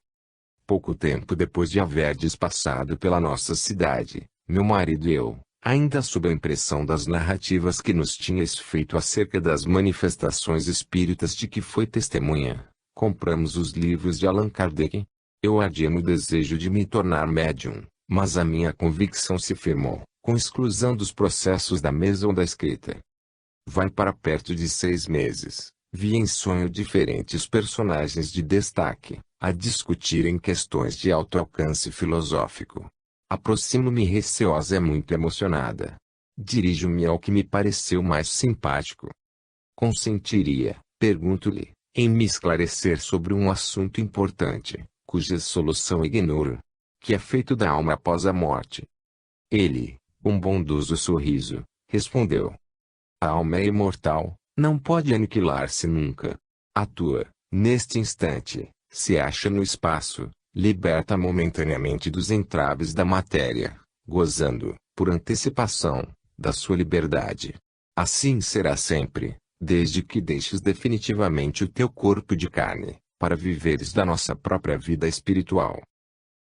Pouco tempo depois de haverdes passado pela nossa cidade, meu marido e eu, ainda sob a impressão das narrativas que nos tinhas feito acerca das manifestações espíritas de que foi testemunha, compramos os livros de Allan Kardec. Eu ardia no desejo de me tornar médium, mas a minha convicção se firmou, com exclusão dos processos da mesa ou da escrita. Vai para perto de 6 meses, vi em sonho diferentes personagens de destaque, a discutirem questões de alto alcance filosófico. Aproximo-me receosa e muito emocionada. Dirijo-me ao que me pareceu mais simpático. Consentiria, pergunto-lhe, em me esclarecer sobre um assunto importante, cuja solução ignoro. Que é feito da alma após a morte? Ele, com bondoso sorriso, respondeu: a alma é imortal, não pode aniquilar-se nunca. Atua, neste instante, se acha no espaço, liberta momentaneamente dos entraves da matéria, gozando, por antecipação, da sua liberdade. Assim será sempre, desde que deixes definitivamente o teu corpo de carne, para viveres da nossa própria vida espiritual.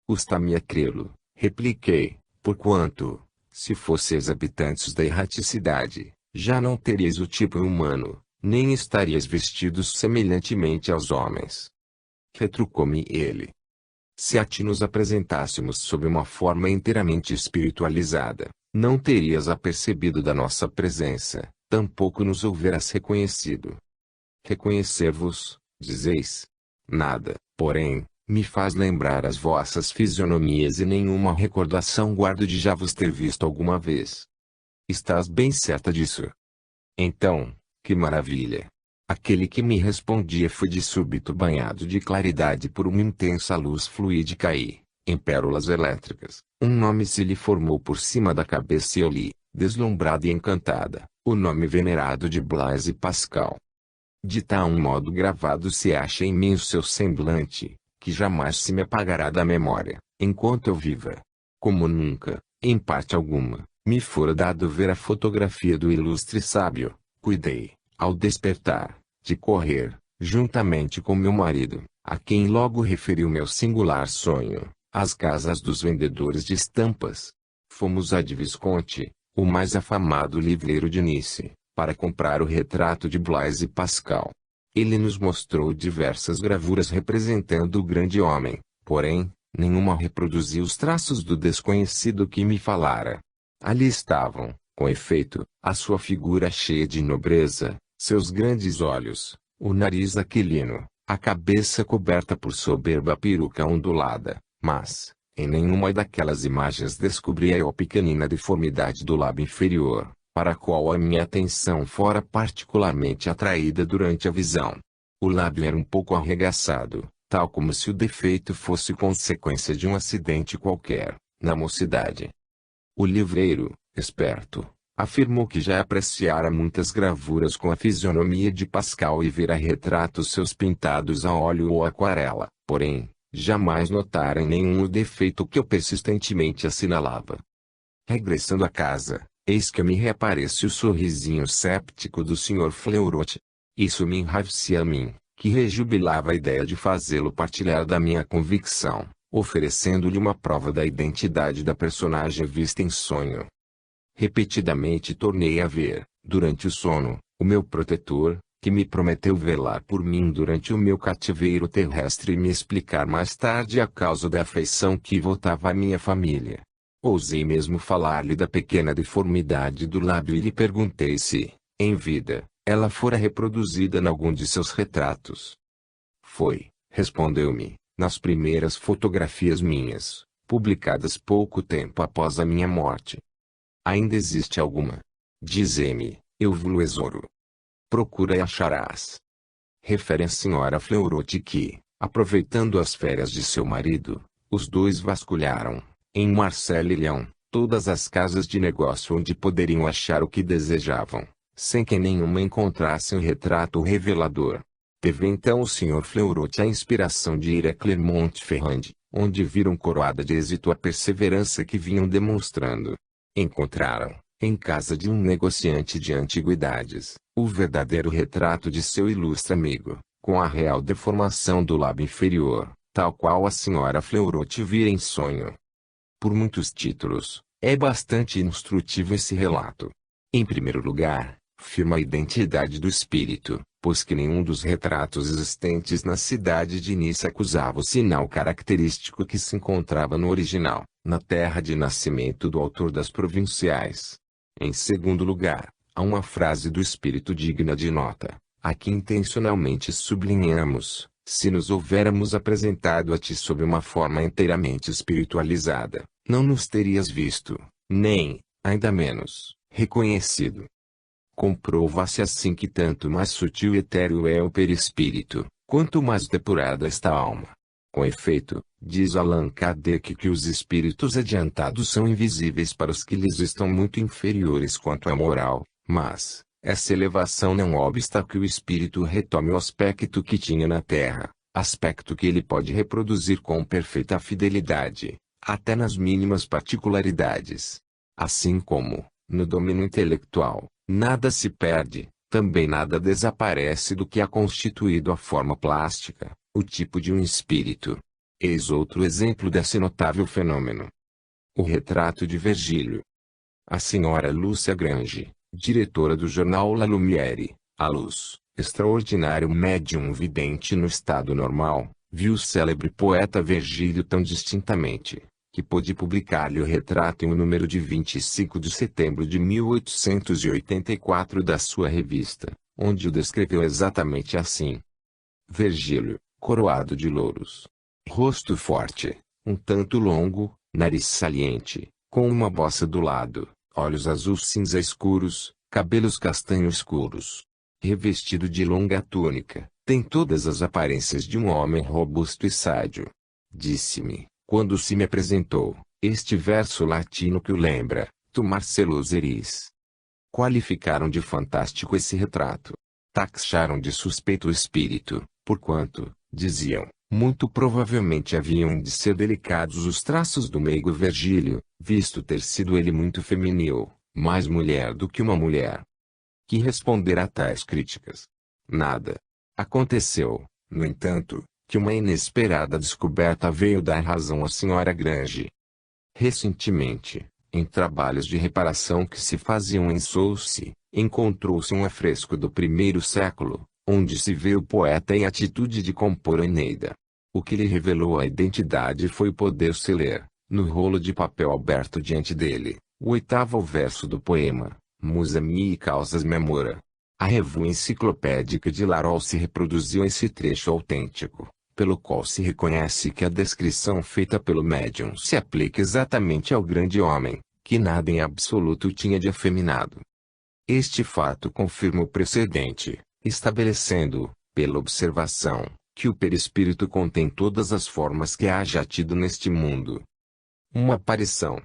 Custa-me a crê-lo, repliquei, porquanto, se fosseis habitantes da erraticidade, já não teríeis o tipo humano, nem estaríeis vestidos semelhantemente aos homens. Retrucou-me ele: se a ti nos apresentássemos sob uma forma inteiramente espiritualizada, não terias apercebido da nossa presença, tampouco nos houveras reconhecido. Reconhecer-vos, dizeis? Nada, porém, me faz lembrar as vossas fisionomias e nenhuma recordação guardo de já vos ter visto alguma vez. Estás bem certa disso? Então, que maravilha! Aquele que me respondia foi de súbito banhado de claridade por uma intensa luz fluídica e, em pérolas elétricas, um nome se lhe formou por cima da cabeça e eu li, deslumbrada e encantada, o nome venerado de Blaise Pascal. De tal modo gravado se acha em mim o seu semblante, que jamais se me apagará da memória, enquanto eu viva. Como nunca, em parte alguma, me fora dado ver a fotografia do ilustre sábio, cuidei, ao despertar, de correr, juntamente com meu marido, a quem logo referi o meu singular sonho, às casas dos vendedores de estampas. Fomos a de Visconti, o mais afamado livreiro de Nice, para comprar o retrato de Blaise Pascal. Ele nos mostrou diversas gravuras representando o grande homem, porém, nenhuma reproduzia os traços do desconhecido que me falara. Ali estavam, com efeito, a sua figura cheia de nobreza, seus grandes olhos, o nariz aquilino, a cabeça coberta por soberba peruca ondulada, mas, em nenhuma daquelas imagens descobria a pequenina deformidade do lábio inferior, para a qual a minha atenção fora particularmente atraída durante a visão. O lábio era um pouco arregaçado, tal como se o defeito fosse consequência de um acidente qualquer, na mocidade. O livreiro, esperto, afirmou que já apreciara muitas gravuras com a fisionomia de Pascal e vira retratos seus pintados a óleo ou aquarela, porém, jamais notara em nenhum o defeito que eu persistentemente assinalava. Regressando a casa, eis que me reaparece o sorrisinho séptico do Sr. Fleurotti. Isso me enraivecia a mim, que rejubilava a ideia de fazê-lo partilhar da minha convicção, oferecendo-lhe uma prova da identidade da personagem vista em sonho. Repetidamente tornei a ver, durante o sono, o meu protetor, que me prometeu velar por mim durante o meu cativeiro terrestre e me explicar mais tarde a causa da afeição que votava à minha família. Ousei mesmo falar-lhe da pequena deformidade do lábio e lhe perguntei se, em vida, ela fora reproduzida em algum de seus retratos. Foi, respondeu-me, nas primeiras fotografias minhas, publicadas pouco tempo após a minha morte. Ainda existe alguma? Dize-me, eu vou-lo exoro. Procura e acharás. Refere a senhora Fleurotti que, aproveitando as férias de seu marido, os dois vasculharam, em Marselha e Lyon, todas as casas de negócio onde poderiam achar o que desejavam, sem que nenhuma encontrasse um retrato revelador. Teve então o Sr. Fleurotti a inspiração de ir a Clermont-Ferrand, onde viram coroada de êxito a perseverança que vinham demonstrando. Encontraram, em casa de um negociante de antiguidades, o verdadeiro retrato de seu ilustre amigo, com a real deformação do lábio inferior, tal qual a senhora Fleurotti vira em sonho. Por muitos títulos, é bastante instrutivo esse relato. Em primeiro lugar, firma a identidade do espírito, pois que nenhum dos retratos existentes na cidade de Nice acusava o sinal característico que se encontrava no original, na terra de nascimento do autor das provinciais. Em segundo lugar, há uma frase do espírito digna de nota, a que intencionalmente sublinhamos: se nos houvéramos apresentado a ti sob uma forma inteiramente espiritualizada, não nos terias visto, nem, ainda menos, reconhecido. Comprova-se assim que tanto mais sutil e etéreo é o perispírito, quanto mais depurada está a alma. Com efeito, diz Allan Kardec que os espíritos adiantados são invisíveis para os que lhes estão muito inferiores quanto à moral, mas, essa elevação não obsta que o espírito retome o aspecto que tinha na terra, aspecto que ele pode reproduzir com perfeita fidelidade, até nas mínimas particularidades. Assim como, no domínio intelectual, nada se perde, também nada desaparece do que é constituído a forma plástica, o tipo de um espírito. Eis outro exemplo desse notável fenômeno. O retrato de Virgílio. A senhora Lúcia Grange, diretora do jornal La Lumière, a luz, extraordinário médium vidente no estado normal, viu o célebre poeta Virgílio tão distintamente, que pôde publicar-lhe o retrato em um número de 25 de setembro de 1884 da sua revista, onde o descreveu exatamente assim. Virgílio, coroado de louros. Rosto forte, um tanto longo, nariz saliente, com uma bossa do lado, olhos azul cinza escuros, cabelos castanho escuros. Revestido de longa túnica, tem todas as aparências de um homem robusto e sádio. Disse-me, quando se me apresentou, este verso latino que o lembra: tu Marcellus eris. Qualificaram de fantástico esse retrato. Taxaram de suspeito o espírito, porquanto, diziam, muito provavelmente haviam de ser delicados os traços do meigo Virgílio, visto ter sido ele muito feminil, mais mulher do que uma mulher. Que responder a tais críticas? Nada. Aconteceu, no entanto, que uma inesperada descoberta veio dar razão à Sra. Grange. Recentemente, em trabalhos de reparação que se faziam em Sousse, encontrou-se um afresco do primeiro século, onde se vê o poeta em atitude de compor a Eneida. O que lhe revelou a identidade foi poder-se ler, no rolo de papel aberto diante dele, o oitavo verso do poema, Musa mihi causas memora. A revista enciclopédica de Larolse reproduziu esse trecho autêntico, pelo qual se reconhece que a descrição feita pelo médium se aplica exatamente ao grande homem, que nada em absoluto tinha de afeminado. Este fato confirma o precedente, estabelecendo, pela observação, que o perispírito contém todas as formas que haja tido neste mundo. Uma aparição.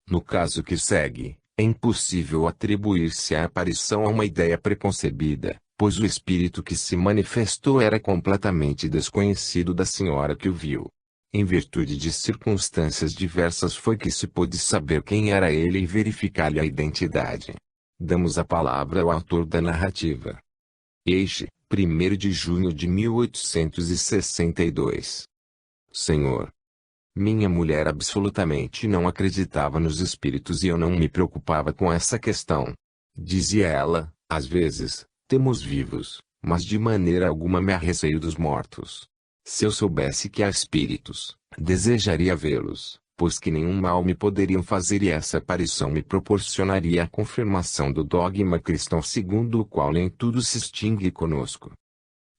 No caso que segue, é impossível atribuir-se a aparição a uma ideia preconcebida, pois o espírito que se manifestou era completamente desconhecido da senhora que o viu. Em virtude de circunstâncias diversas foi que se pôde saber quem era ele e verificar-lhe a identidade. Damos a palavra ao autor da narrativa. Eixe, 1º de junho de 1862. Senhor. Minha mulher absolutamente não acreditava nos espíritos e eu não me preocupava com essa questão. Dizia ela, às vezes, temos vivos, mas de maneira alguma me arreceio dos mortos. Se eu soubesse que há espíritos, desejaria vê-los, pois que nenhum mal me poderiam fazer e essa aparição me proporcionaria a confirmação do dogma cristão segundo o qual nem tudo se extingue conosco.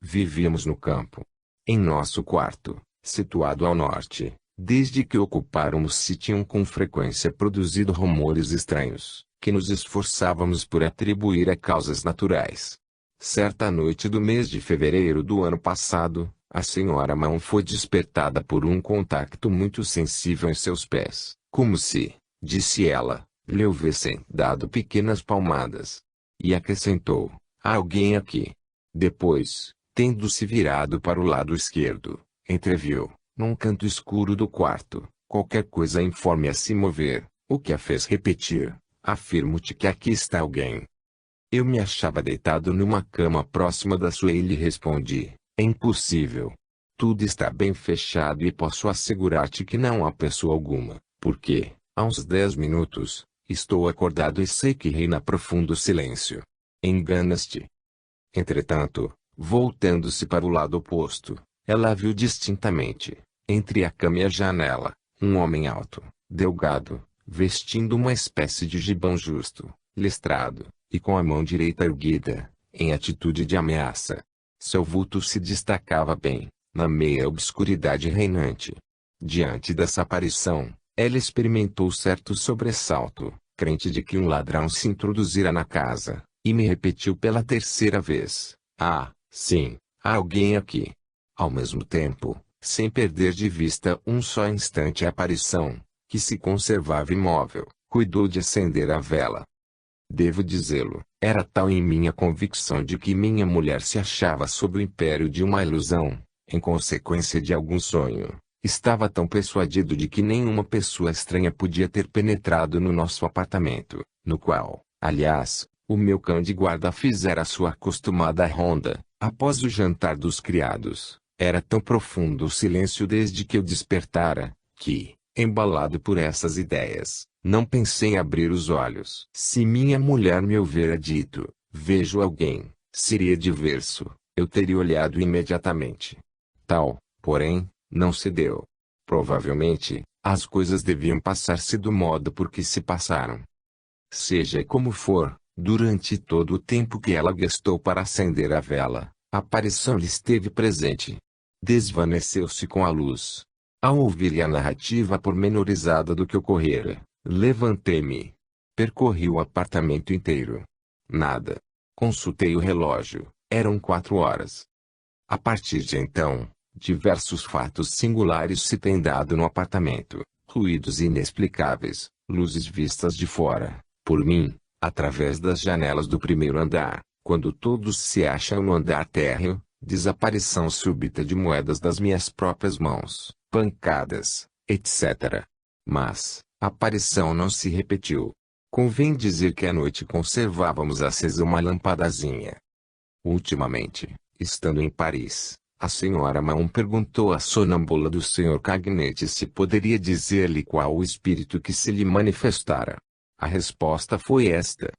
Vivíamos no campo. Em nosso quarto, situado ao norte, desde que ocupáramos se tinham com frequência produzido rumores estranhos, que nos esforçávamos por atribuir a causas naturais. Certa noite do mês de fevereiro do ano passado, a senhora Mão foi despertada por um contacto muito sensível em seus pés, como se, disse ela, lhe houvessem dado pequenas palmadas. E acrescentou, há alguém aqui. Depois, tendo-se virado para o lado esquerdo, entreviu, num canto escuro do quarto, qualquer coisa informe a se mover, o que a fez repetir, afirmo-te que aqui está alguém. Eu me achava deitado numa cama próxima da sua e lhe respondi, é impossível. Tudo está bem fechado e posso assegurar-te que não há pessoa alguma, porque, há uns 10 minutos, estou acordado e sei que reina profundo silêncio. Enganas-te. Entretanto, voltando-se para o lado oposto, ela viu distintamente, entre a cama e a janela, um homem alto, delgado, vestindo uma espécie de gibão justo, listrado, e com a mão direita erguida, em atitude de ameaça. Seu vulto se destacava bem, na meia obscuridade reinante. Diante dessa aparição, ela experimentou certo sobressalto, crente de que um ladrão se introduzira na casa, e me repetiu pela terceira vez, ah, sim, há alguém aqui. Ao mesmo tempo, sem perder de vista um só instante a aparição, que se conservava imóvel, cuidou de acender a vela. Devo dizê-lo, era tal em minha convicção de que minha mulher se achava sob o império de uma ilusão, em consequência de algum sonho, estava tão persuadido de que nenhuma pessoa estranha podia ter penetrado no nosso apartamento, no qual, aliás, o meu cão de guarda fizera sua acostumada ronda, após o jantar dos criados. Era tão profundo o silêncio desde que eu despertara, que, embalado por essas ideias, não pensei em abrir os olhos. Se minha mulher me houvera dito, vejo alguém, seria diverso, eu teria olhado imediatamente. Tal, porém, não se deu. Provavelmente, as coisas deviam passar-se do modo por que se passaram. Seja como for, durante todo o tempo que ela gastou para acender a vela, a aparição lhe esteve presente. Desvaneceu-se com a luz. Ao ouvir a narrativa pormenorizada do que ocorrera, levantei-me. Percorri o apartamento inteiro. Nada. Consultei o relógio, eram 4 horas. A partir de então, diversos fatos singulares se têm dado no apartamento, ruídos inexplicáveis, luzes vistas de fora, por mim, através das janelas do primeiro andar, quando todos se acham no andar térreo, desaparição súbita de moedas das minhas próprias mãos, pancadas, etc. Mas, a aparição não se repetiu. Convém dizer que à noite conservávamos acesa uma lampadazinha. Ultimamente, Estando em Paris, a senhora Mahon perguntou à sonâmbula do Sr. Cagnetti se poderia dizer-lhe qual o espírito que se lhe manifestara. A resposta foi esta: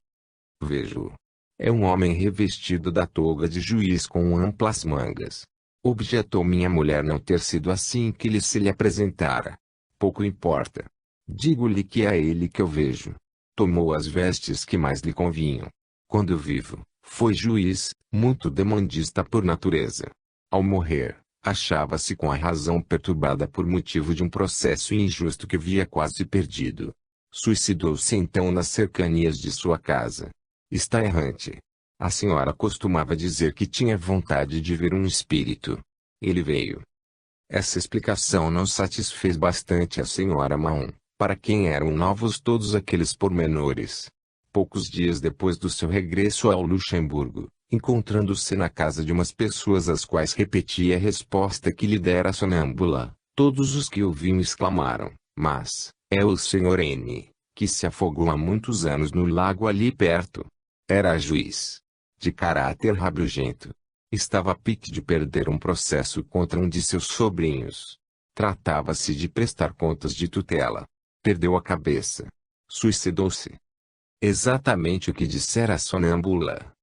vejo. É um homem revestido da toga de juiz com amplas mangas. Objetou minha mulher não ter sido assim que lhe se lhe apresentara. Pouco importa. Digo-lhe que é ele que eu vejo. Tomou as vestes que mais lhe convinham. Quando vivo, foi juiz, muito demandista por natureza. Ao morrer, achava-se com a razão perturbada por motivo de um processo injusto que via quase perdido. Suicidou-se então nas cercanias de sua casa. Está errante. A senhora costumava dizer que tinha vontade de ver um espírito. Ele veio. Essa explicação não satisfez bastante a senhora Mahon, para quem eram novos todos aqueles pormenores. Poucos dias depois do seu regresso ao Luxemburgo, encontrando-se na casa de umas pessoas às quais repetia a resposta que lhe dera a sonâmbula, todos os que ouviam exclamaram: mas, é o Sr. N., que se afogou há muitos anos no lago ali perto. Era juiz. De caráter rabugento. Estava a pique de perder um processo contra um de seus sobrinhos. Tratava-se de prestar contas de tutela. Perdeu a cabeça. Suicidou-se. Exatamente o que dissera a sonâmbula.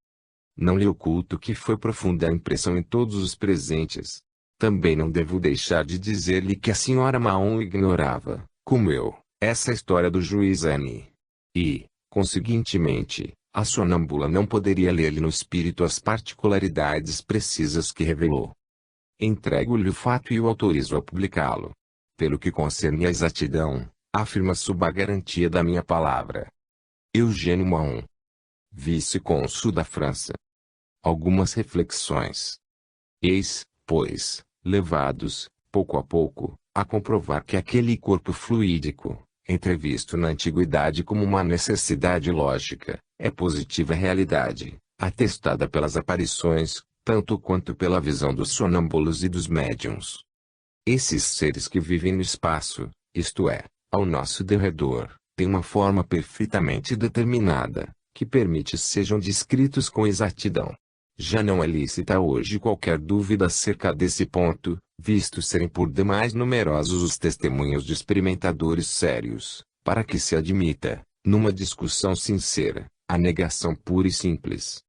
Não lhe oculto que foi profunda a impressão em todos os presentes. Também não devo deixar de dizer-lhe que a senhora Mahon ignorava, como eu, essa história do juiz N. E, conseguintemente, a sonâmbula não poderia ler-lhe no espírito as particularidades precisas que revelou. Entrego-lhe o fato e o autorizo a publicá-lo. Pelo que concerne à exatidão, afirma sob a garantia da minha palavra. Eugênio Mahon, vice-cônsul da França. Algumas reflexões. Eis, pois, levados, pouco a pouco, a comprovar que aquele corpo fluídico, entrevisto na antiguidade como uma necessidade lógica, é positiva realidade, atestada pelas aparições, tanto quanto pela visão dos sonâmbulos e dos médiuns. Esses seres que vivem no espaço, isto é, ao nosso derredor, têm uma forma perfeitamente determinada, que permite sejam descritos com exatidão. Já não é lícita hoje qualquer dúvida acerca desse ponto, visto serem por demais numerosos os testemunhos de experimentadores sérios, para que se admita, numa discussão sincera, a negação pura e simples.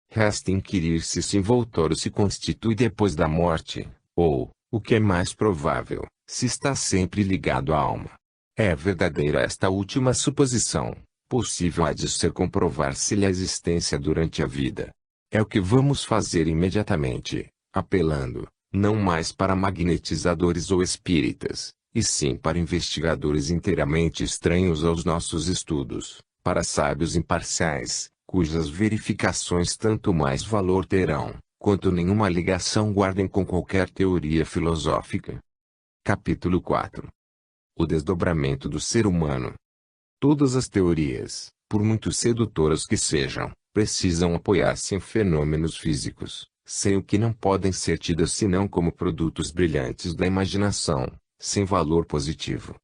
Resta inquirir se esse envoltório se constitui depois da morte, ou, o que é mais provável, se está sempre ligado à alma. É verdadeira esta última suposição, possível há de ser comprovar-se-lhe a existência durante a vida. É o que vamos fazer imediatamente, apelando, não mais para magnetizadores ou espíritas, e sim para investigadores inteiramente estranhos aos nossos estudos, para sábios imparciais, cujas verificações tanto mais valor terão, quanto nenhuma ligação guardem com qualquer teoria filosófica. Capítulo 4. O desdobramento do ser humano. Todas as teorias, por muito sedutoras que sejam, precisam apoiar-se em fenômenos físicos, sem o que não podem ser tidas senão como produtos brilhantes da imaginação, sem valor positivo.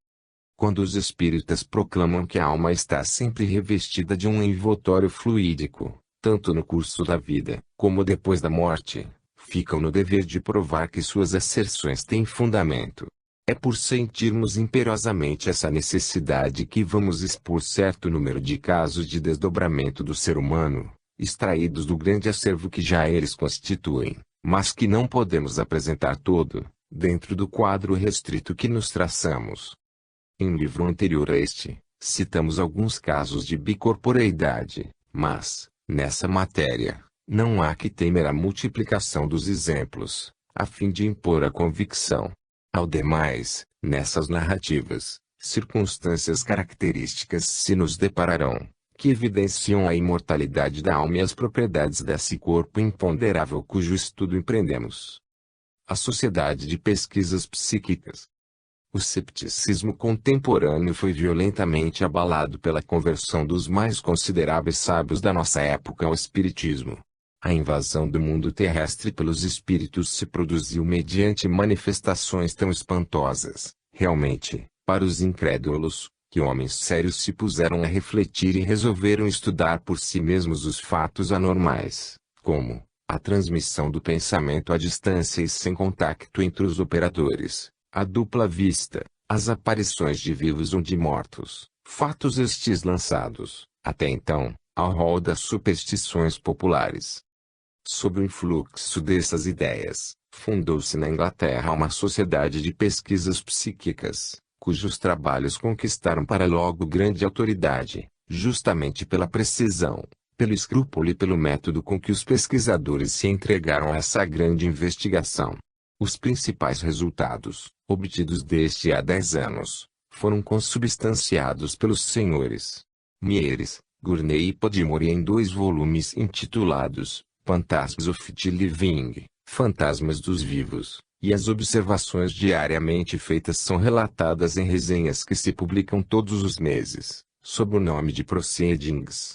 Quando os espíritas proclamam que a alma está sempre revestida de um envoltório fluídico, tanto no curso da vida, como depois da morte, ficam no dever de provar que suas asserções têm fundamento. É por sentirmos imperiosamente essa necessidade que vamos expor certo número de casos de desdobramento do ser humano, extraídos do grande acervo que já eles constituem, mas que não podemos apresentar todo, dentro do quadro restrito que nos traçamos. Em livro anterior a este, citamos alguns casos de bicorporeidade, mas, nessa matéria, não há que temer a multiplicação dos exemplos, a fim de impor a convicção. Ao demais, nessas narrativas, circunstâncias características se nos depararão, que evidenciam a imortalidade da alma e as propriedades desse corpo imponderável cujo estudo empreendemos. A Sociedade de Pesquisas Psíquicas. O cepticismo contemporâneo foi violentamente abalado pela conversão dos mais consideráveis sábios da nossa época ao espiritismo. A invasão do mundo terrestre pelos espíritos se produziu mediante manifestações tão espantosas, realmente, para os incrédulos, que homens sérios se puseram a refletir e resolveram estudar por si mesmos os fatos anormais, como, A transmissão do pensamento à distância e sem contato entre os operadores, a dupla vista, as aparições de vivos ou de mortos, fatos estes lançados, até então, ao rol das superstições populares. Sob o influxo dessas ideias, fundou-se na Inglaterra uma sociedade de pesquisas psíquicas, cujos trabalhos conquistaram para logo grande autoridade, justamente pela precisão, pelo escrúpulo e pelo método com que os pesquisadores se entregaram a essa grande investigação. Os principais resultados, obtidos desde há 10 anos, foram consubstanciados pelos senhores Mieres, Gurney e Podimori em 2 volumes intitulados Phantasms of the Living, Fantasmas dos Vivos, e as observações diariamente feitas são relatadas em resenhas que se publicam todos os meses, sob o nome de Proceedings.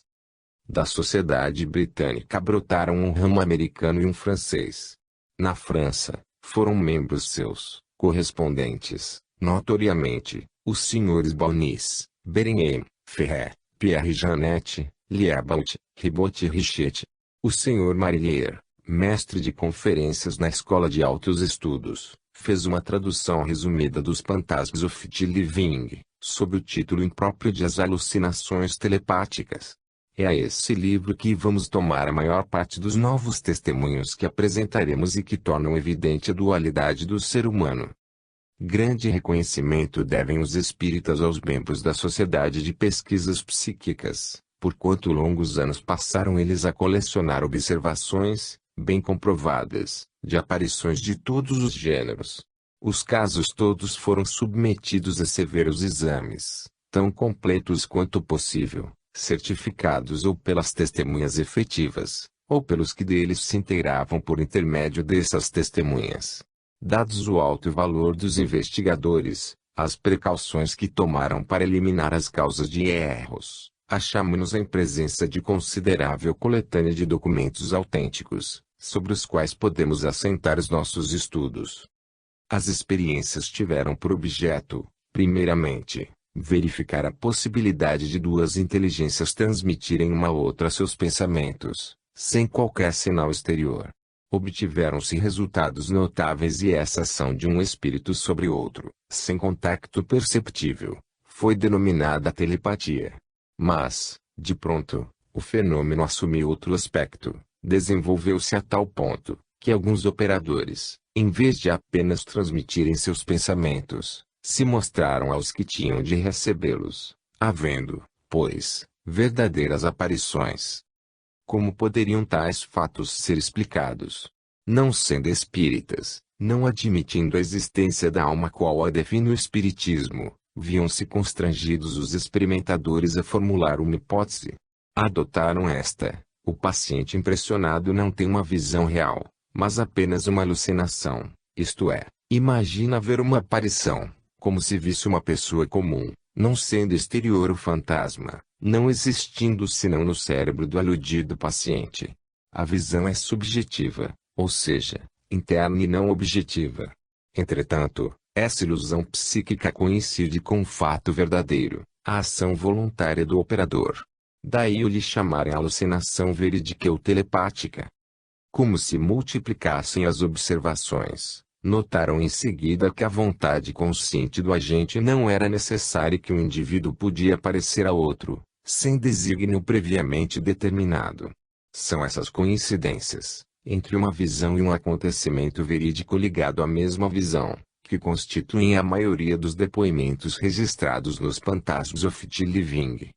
Da sociedade britânica brotaram um ramo americano e um francês. Na França, foram membros seus correspondentes, notoriamente, os senhores Baunis, Beringen, Ferret, Pierre Janet, Liébaut, Ribot e Richet. O senhor Marillier, mestre de conferências na Escola de Altos Estudos, fez uma tradução resumida dos Phantasms of the Living, sob o título impróprio de As Alucinações Telepáticas. É a esse livro que vamos tomar a maior parte dos novos testemunhos que apresentaremos e que tornam evidente a dualidade do ser humano. Grande reconhecimento devem os espíritas aos membros da Sociedade de Pesquisas Psíquicas, porquanto longos anos passaram eles a colecionar observações, bem comprovadas, de aparições de todos os gêneros. Os casos todos foram submetidos a severos exames, tão completos quanto possível, certificados ou pelas testemunhas efetivas, ou pelos que deles se inteiravam por intermédio dessas testemunhas. Dados o alto valor dos investigadores, as precauções que tomaram para eliminar as causas de erros, achamo-nos em presença de considerável coletânea de documentos autênticos, sobre os quais podemos assentar os nossos estudos. As experiências tiveram por objeto, primeiramente, verificar a possibilidade de 2 inteligências transmitirem uma à outra seus pensamentos, sem qualquer sinal exterior. Obtiveram-se resultados notáveis e essa ação de um espírito sobre outro, sem contato perceptível, foi denominada telepatia. Mas, de pronto, o fenômeno assumiu outro aspecto, desenvolveu-se a tal ponto, que alguns operadores, em vez de apenas transmitirem seus pensamentos, se mostraram aos que tinham de recebê-los, havendo, pois, verdadeiras aparições. Como poderiam tais fatos ser explicados? Não sendo espíritas, não admitindo a existência da alma qual a define o espiritismo, viam-se constrangidos os experimentadores a formular uma hipótese. Adotaram esta: o paciente impressionado não tem uma visão real, mas apenas uma alucinação, isto é, imagina ver uma aparição, como se visse uma pessoa comum, não sendo exterior o fantasma, não existindo senão no cérebro do aludido paciente. A visão é subjetiva, ou seja, interna e não objetiva. Entretanto, essa ilusão psíquica coincide com o fato verdadeiro, a ação voluntária do operador. Daí o lhe chamarem alucinação verídica ou telepática. Como se multiplicassem as observações, notaram em seguida que a vontade consciente do agente não era necessária e que um indivíduo podia aparecer a outro, sem desígnio previamente determinado. São essas coincidências, entre uma visão e um acontecimento verídico ligado à mesma visão, que constituem a maioria dos depoimentos registrados nos Phantasms of the Living.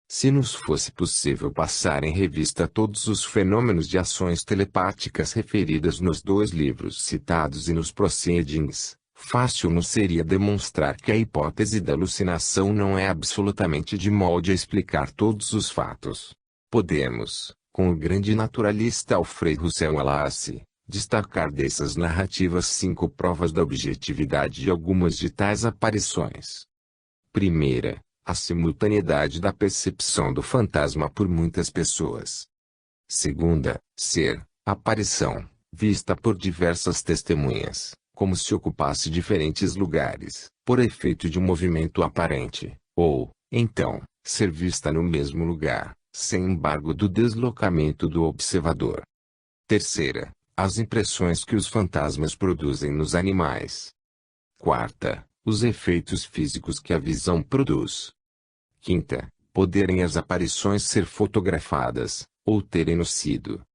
Se nos fosse possível passar em revista todos os fenômenos de ações telepáticas referidas nos 2 livros citados e nos Proceedings, fácil nos seria demonstrar que a hipótese da alucinação não é absolutamente de molde a explicar todos os fatos. Podemos, com o grande naturalista Alfred Russel Wallace, destacar dessas narrativas 5 provas da objetividade de algumas de tais aparições. Primeira, a simultaneidade da percepção do fantasma por muitas pessoas. Segunda, ser, aparição, vista por diversas testemunhas, como se ocupasse diferentes lugares, por efeito de um movimento aparente, ou, então, ser vista no mesmo lugar, sem embargo do deslocamento do observador. Terceira, as impressões que os fantasmas produzem nos animais. Quarta, os efeitos físicos que a visão produz. Quinta, poderem as aparições ser fotografadas, ou terem sido